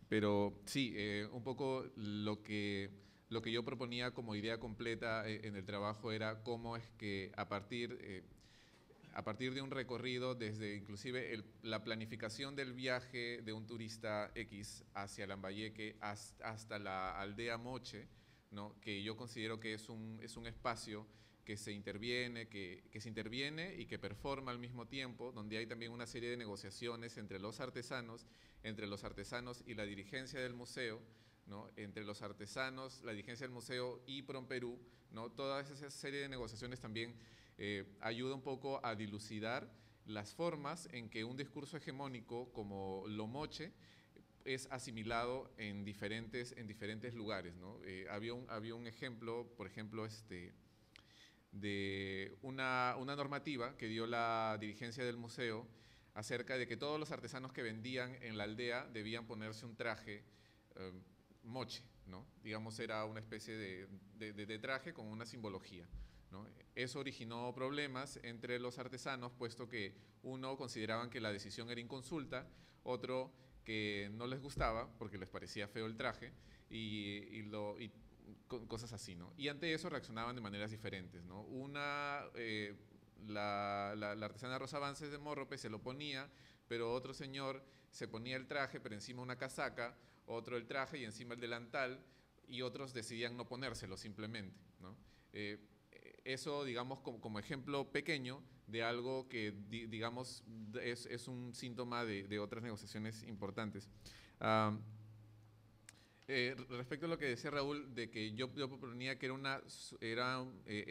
pero sí, un poco lo que yo proponía como idea completa en el trabajo era cómo es que a partir de un recorrido, desde inclusive la planificación del viaje de un turista X hacia Lambayeque hasta la aldea Moche, ¿no? Que yo considero que es un espacio que se interviene, que se interviene y que performa al mismo tiempo, donde hay también una serie de negociaciones entre los artesanos y la dirigencia del museo, ¿no? Entre los artesanos, la dirigencia del museo y Promperú, ¿no? Toda esa serie de negociaciones también ayuda un poco a dilucidar las formas en que un discurso hegemónico como lo moche es asimilado en diferentes lugares, ¿no? Había un ejemplo, por ejemplo, de una normativa que dio la dirigencia del museo acerca de que todos los artesanos que vendían en la aldea debían ponerse un traje moche, ¿no? Digamos, era una especie de traje con una simbología, ¿no? Eso originó problemas entre los artesanos, puesto que uno consideraban que la decisión era inconsulta, otro que no les gustaba porque les parecía feo el traje y cosas así, ¿no? Y ante eso reaccionaban de maneras diferentes, ¿no? La artesana Rosa Vances de Morrope se lo ponía, pero otro señor se ponía el traje, pero encima una casaca, otro el traje y encima el delantal, y otros decidían no ponérselo simplemente, ¿no? Eso, digamos, como ejemplo pequeño de algo que, digamos, es un síntoma de otras negociaciones importantes. Respecto a lo que decía Raúl, de que yo proponía que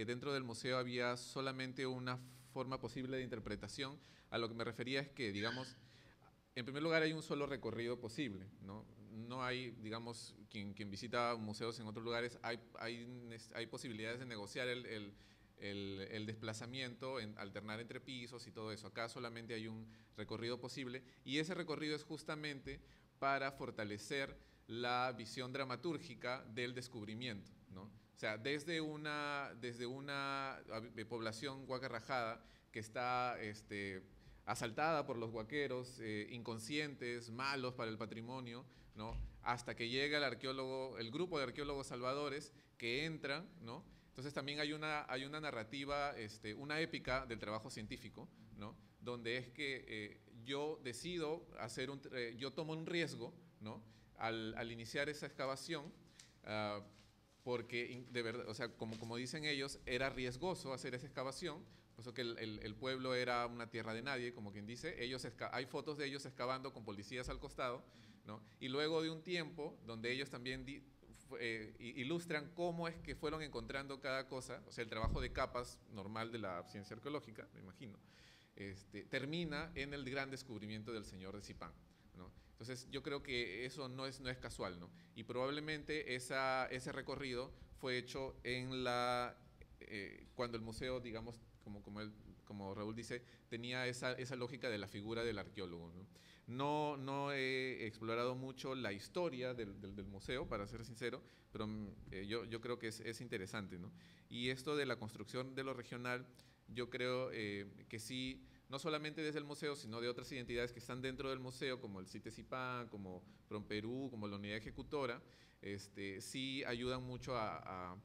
dentro del museo había solamente una forma posible de interpretación, a lo que me refería es que, digamos, en primer lugar hay un solo recorrido posible, ¿no? No hay, digamos, quien visita museos en otros lugares, hay posibilidades de negociar el desplazamiento, alternar entre pisos y todo eso. Acá solamente hay un recorrido posible y ese recorrido es justamente para fortalecer la visión dramatúrgica del descubrimiento, ¿no? O sea, desde una población huaca rajada que está asaltada por los huaqueros, inconscientes, malos para el patrimonio, ¿no? Hasta que llega el grupo de arqueólogos salvadores que entran, ¿no? Entonces también hay una narrativa, una épica del trabajo científico, ¿no? Donde es que yo decido yo tomo un riesgo, ¿no? Al iniciar esa excavación, porque de verdad, o sea, como dicen ellos, era riesgoso hacer esa excavación, por eso que el pueblo era una tierra de nadie, como quien dice. Hay fotos de ellos excavando con policías al costado, ¿no? Y luego de un tiempo, donde ellos también ilustran cómo es que fueron encontrando cada cosa, o sea, el trabajo de capas normal de la ciencia arqueológica, me imagino, termina en el gran descubrimiento del señor de Zipán, ¿no? Entonces, yo creo que eso no es casual, ¿no? Y probablemente ese recorrido fue hecho cuando el museo, digamos, como Raúl dice, tenía esa lógica de la figura del arqueólogo, ¿no? No he explorado mucho la historia del museo, para ser sincero, pero yo creo que es interesante, ¿no? Y esto de la construcción de lo regional, yo creo que sí, no solamente desde el museo, sino de otras identidades que están dentro del museo, como el CITES IPAN, como PROMPERÚ, como la unidad ejecutora, sí ayudan mucho a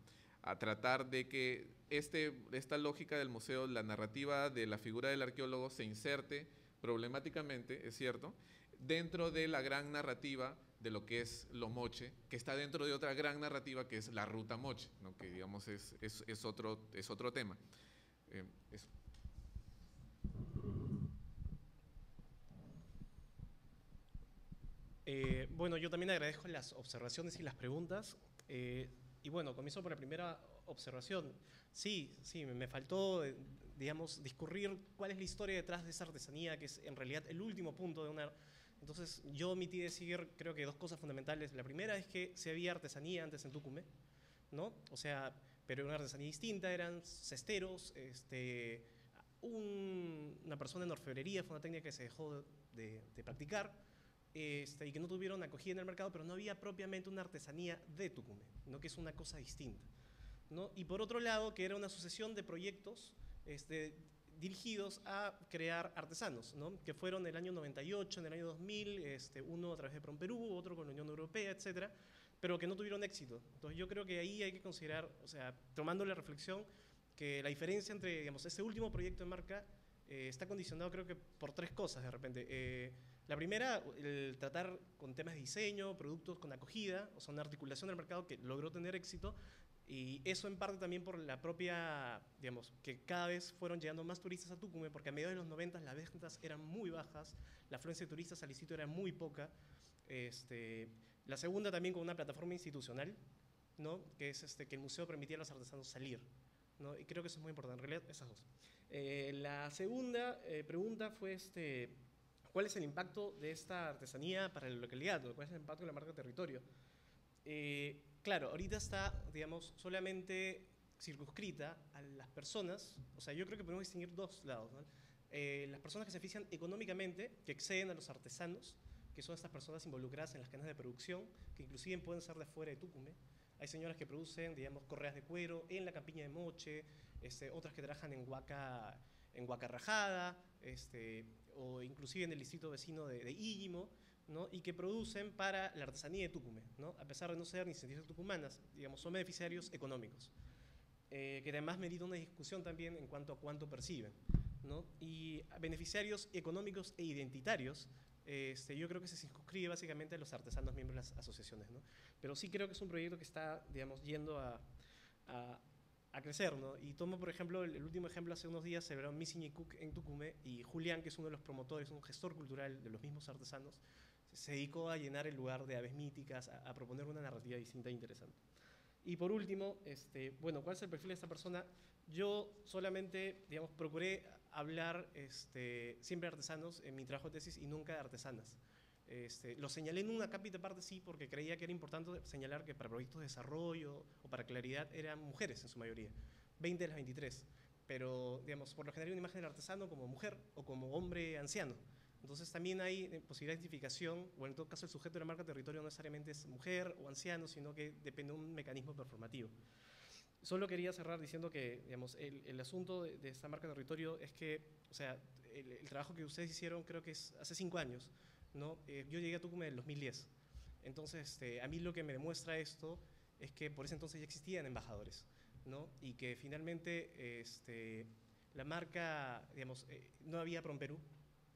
tratar de que esta lógica del museo, la narrativa de la figura del arqueólogo, se inserte problemáticamente, es cierto, dentro de la gran narrativa de lo que es lo moche, que está dentro de otra gran narrativa que es la ruta moche, ¿no? Que digamos es otro tema. Eso. Bueno, yo también agradezco las observaciones y las preguntas. Y bueno, comienzo por la primera observación. Sí, me faltó, digamos, discurrir cuál es la historia detrás de esa artesanía, que es en realidad el último punto de una... Entonces, yo omití decir, creo que dos cosas fundamentales. La primera es que se había artesanía antes en Tucumán, ¿no? O sea, pero era una artesanía distinta, eran cesteros, una persona en orfebrería, fue una técnica que se dejó de practicar, y que no tuvieron acogida en el mercado, pero no había propiamente una artesanía de Tucumán, ¿no? Que es una cosa distinta, ¿no? Y por otro lado, que era una sucesión de proyectos dirigidos a crear artesanos, ¿no? Que fueron en el año 98, en el año 2000, uno a través de PROMPERÚ, otro con la Unión Europea, etcétera, pero que no tuvieron éxito. Entonces yo creo que ahí hay que considerar, o sea, tomando la reflexión, que la diferencia entre, digamos, este último proyecto de marca está condicionado, creo que por tres cosas de repente. La primera, el tratar con temas de diseño, productos con acogida, o sea, una articulación del mercado que logró tener éxito, y eso en parte también por la propia, digamos, que cada vez fueron llegando más turistas a Tucumán, porque a mediados de los 90 las ventas eran muy bajas, la afluencia de turistas al sitio era muy poca. La segunda también con una plataforma institucional, ¿no? Que es que el museo permitía a los artesanos salir, ¿no? Y creo que eso es muy importante, en realidad esas dos. La segunda pregunta fue ¿cuál es el impacto de esta artesanía para la localidad? ¿Cuál es el impacto de la marca territorio? Claro, ahorita está, digamos, solamente circunscrita a las personas, o sea, yo creo que podemos distinguir dos lados, ¿no? Las personas que se benefician económicamente, que exceden a los artesanos, que son estas personas involucradas en las cadenas de producción, que inclusive pueden ser de fuera de Tucumán. Hay señoras que producen, digamos, correas de cuero en la campiña de Moche, otras que trabajan en Huaca Rajada, o inclusive en el distrito vecino de Íllimo, ¿no? Y que producen para la artesanía de Tucumán, ¿no? A pesar de no ser ni científicas tucumanas, digamos, son beneficiarios económicos, que además merita una discusión también en cuanto a cuánto perciben, ¿no? Y beneficiarios económicos e identitarios, yo creo que se circunscribe básicamente a los artesanos miembros de las asociaciones, ¿no? Pero sí creo que es un proyecto que está, digamos, yendo a crecer, ¿no? Y tomo, por ejemplo, el último ejemplo, hace unos días celebraron Missing y Cook en Tucumán, y Julián, que es uno de los promotores, un gestor cultural de los mismos artesanos, se dedicó a llenar el lugar de aves míticas, a proponer una narrativa distinta e interesante. Y por último, bueno, ¿cuál es el perfil de esta persona? Yo solamente, digamos, procuré hablar siempre de artesanos en mi trabajo de tesis y nunca de artesanas. Lo señalé en una cápita parte, sí, porque creía que era importante señalar que para proyectos de desarrollo o para claridad eran mujeres en su mayoría, 20 de las 23, pero, digamos, por lo general una imagen del artesano como mujer o como hombre anciano. Entonces también hay posibilidad de identificación, o en todo caso el sujeto de la marca territorio no necesariamente es mujer o anciano, sino que depende de un mecanismo performativo. Solo quería cerrar diciendo que, digamos, el asunto de esta marca territorio es que, o sea, el trabajo que ustedes hicieron creo que es hace 5 años, ¿no? Yo llegué a Tucumán en el 2010, entonces a mí lo que me demuestra esto es que por ese entonces ya existían embajadores, ¿no? Y que finalmente la marca, digamos, no había PROMPERÚ,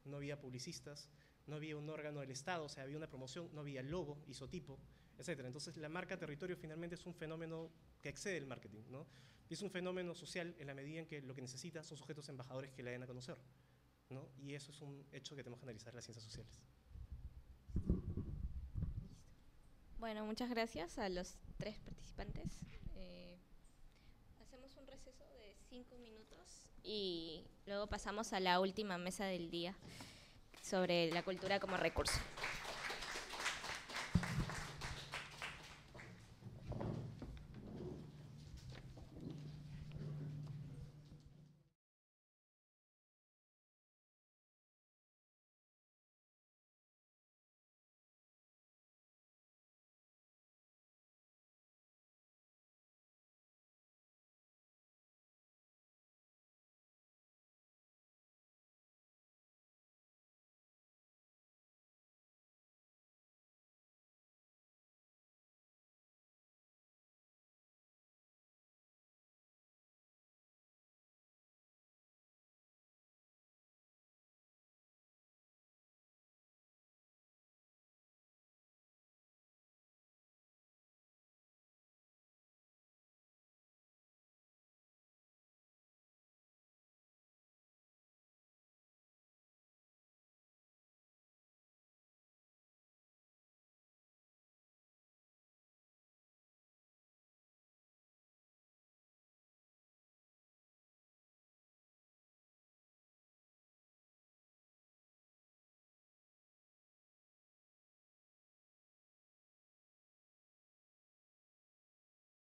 no había publicistas, no había un órgano del Estado, o sea, había una promoción, no había logo, isotipo, etc. Entonces, la marca territorio finalmente es un fenómeno que excede el marketing, ¿no? Y es un fenómeno social en la medida en que lo que necesita son sujetos embajadores que la den a conocer, ¿no? Y eso es un hecho que tenemos que analizar en las ciencias sociales. Bueno, muchas gracias a los 3 participantes. Hacemos un receso de 5 minutos y luego pasamos a la última mesa del día sobre la cultura como recurso.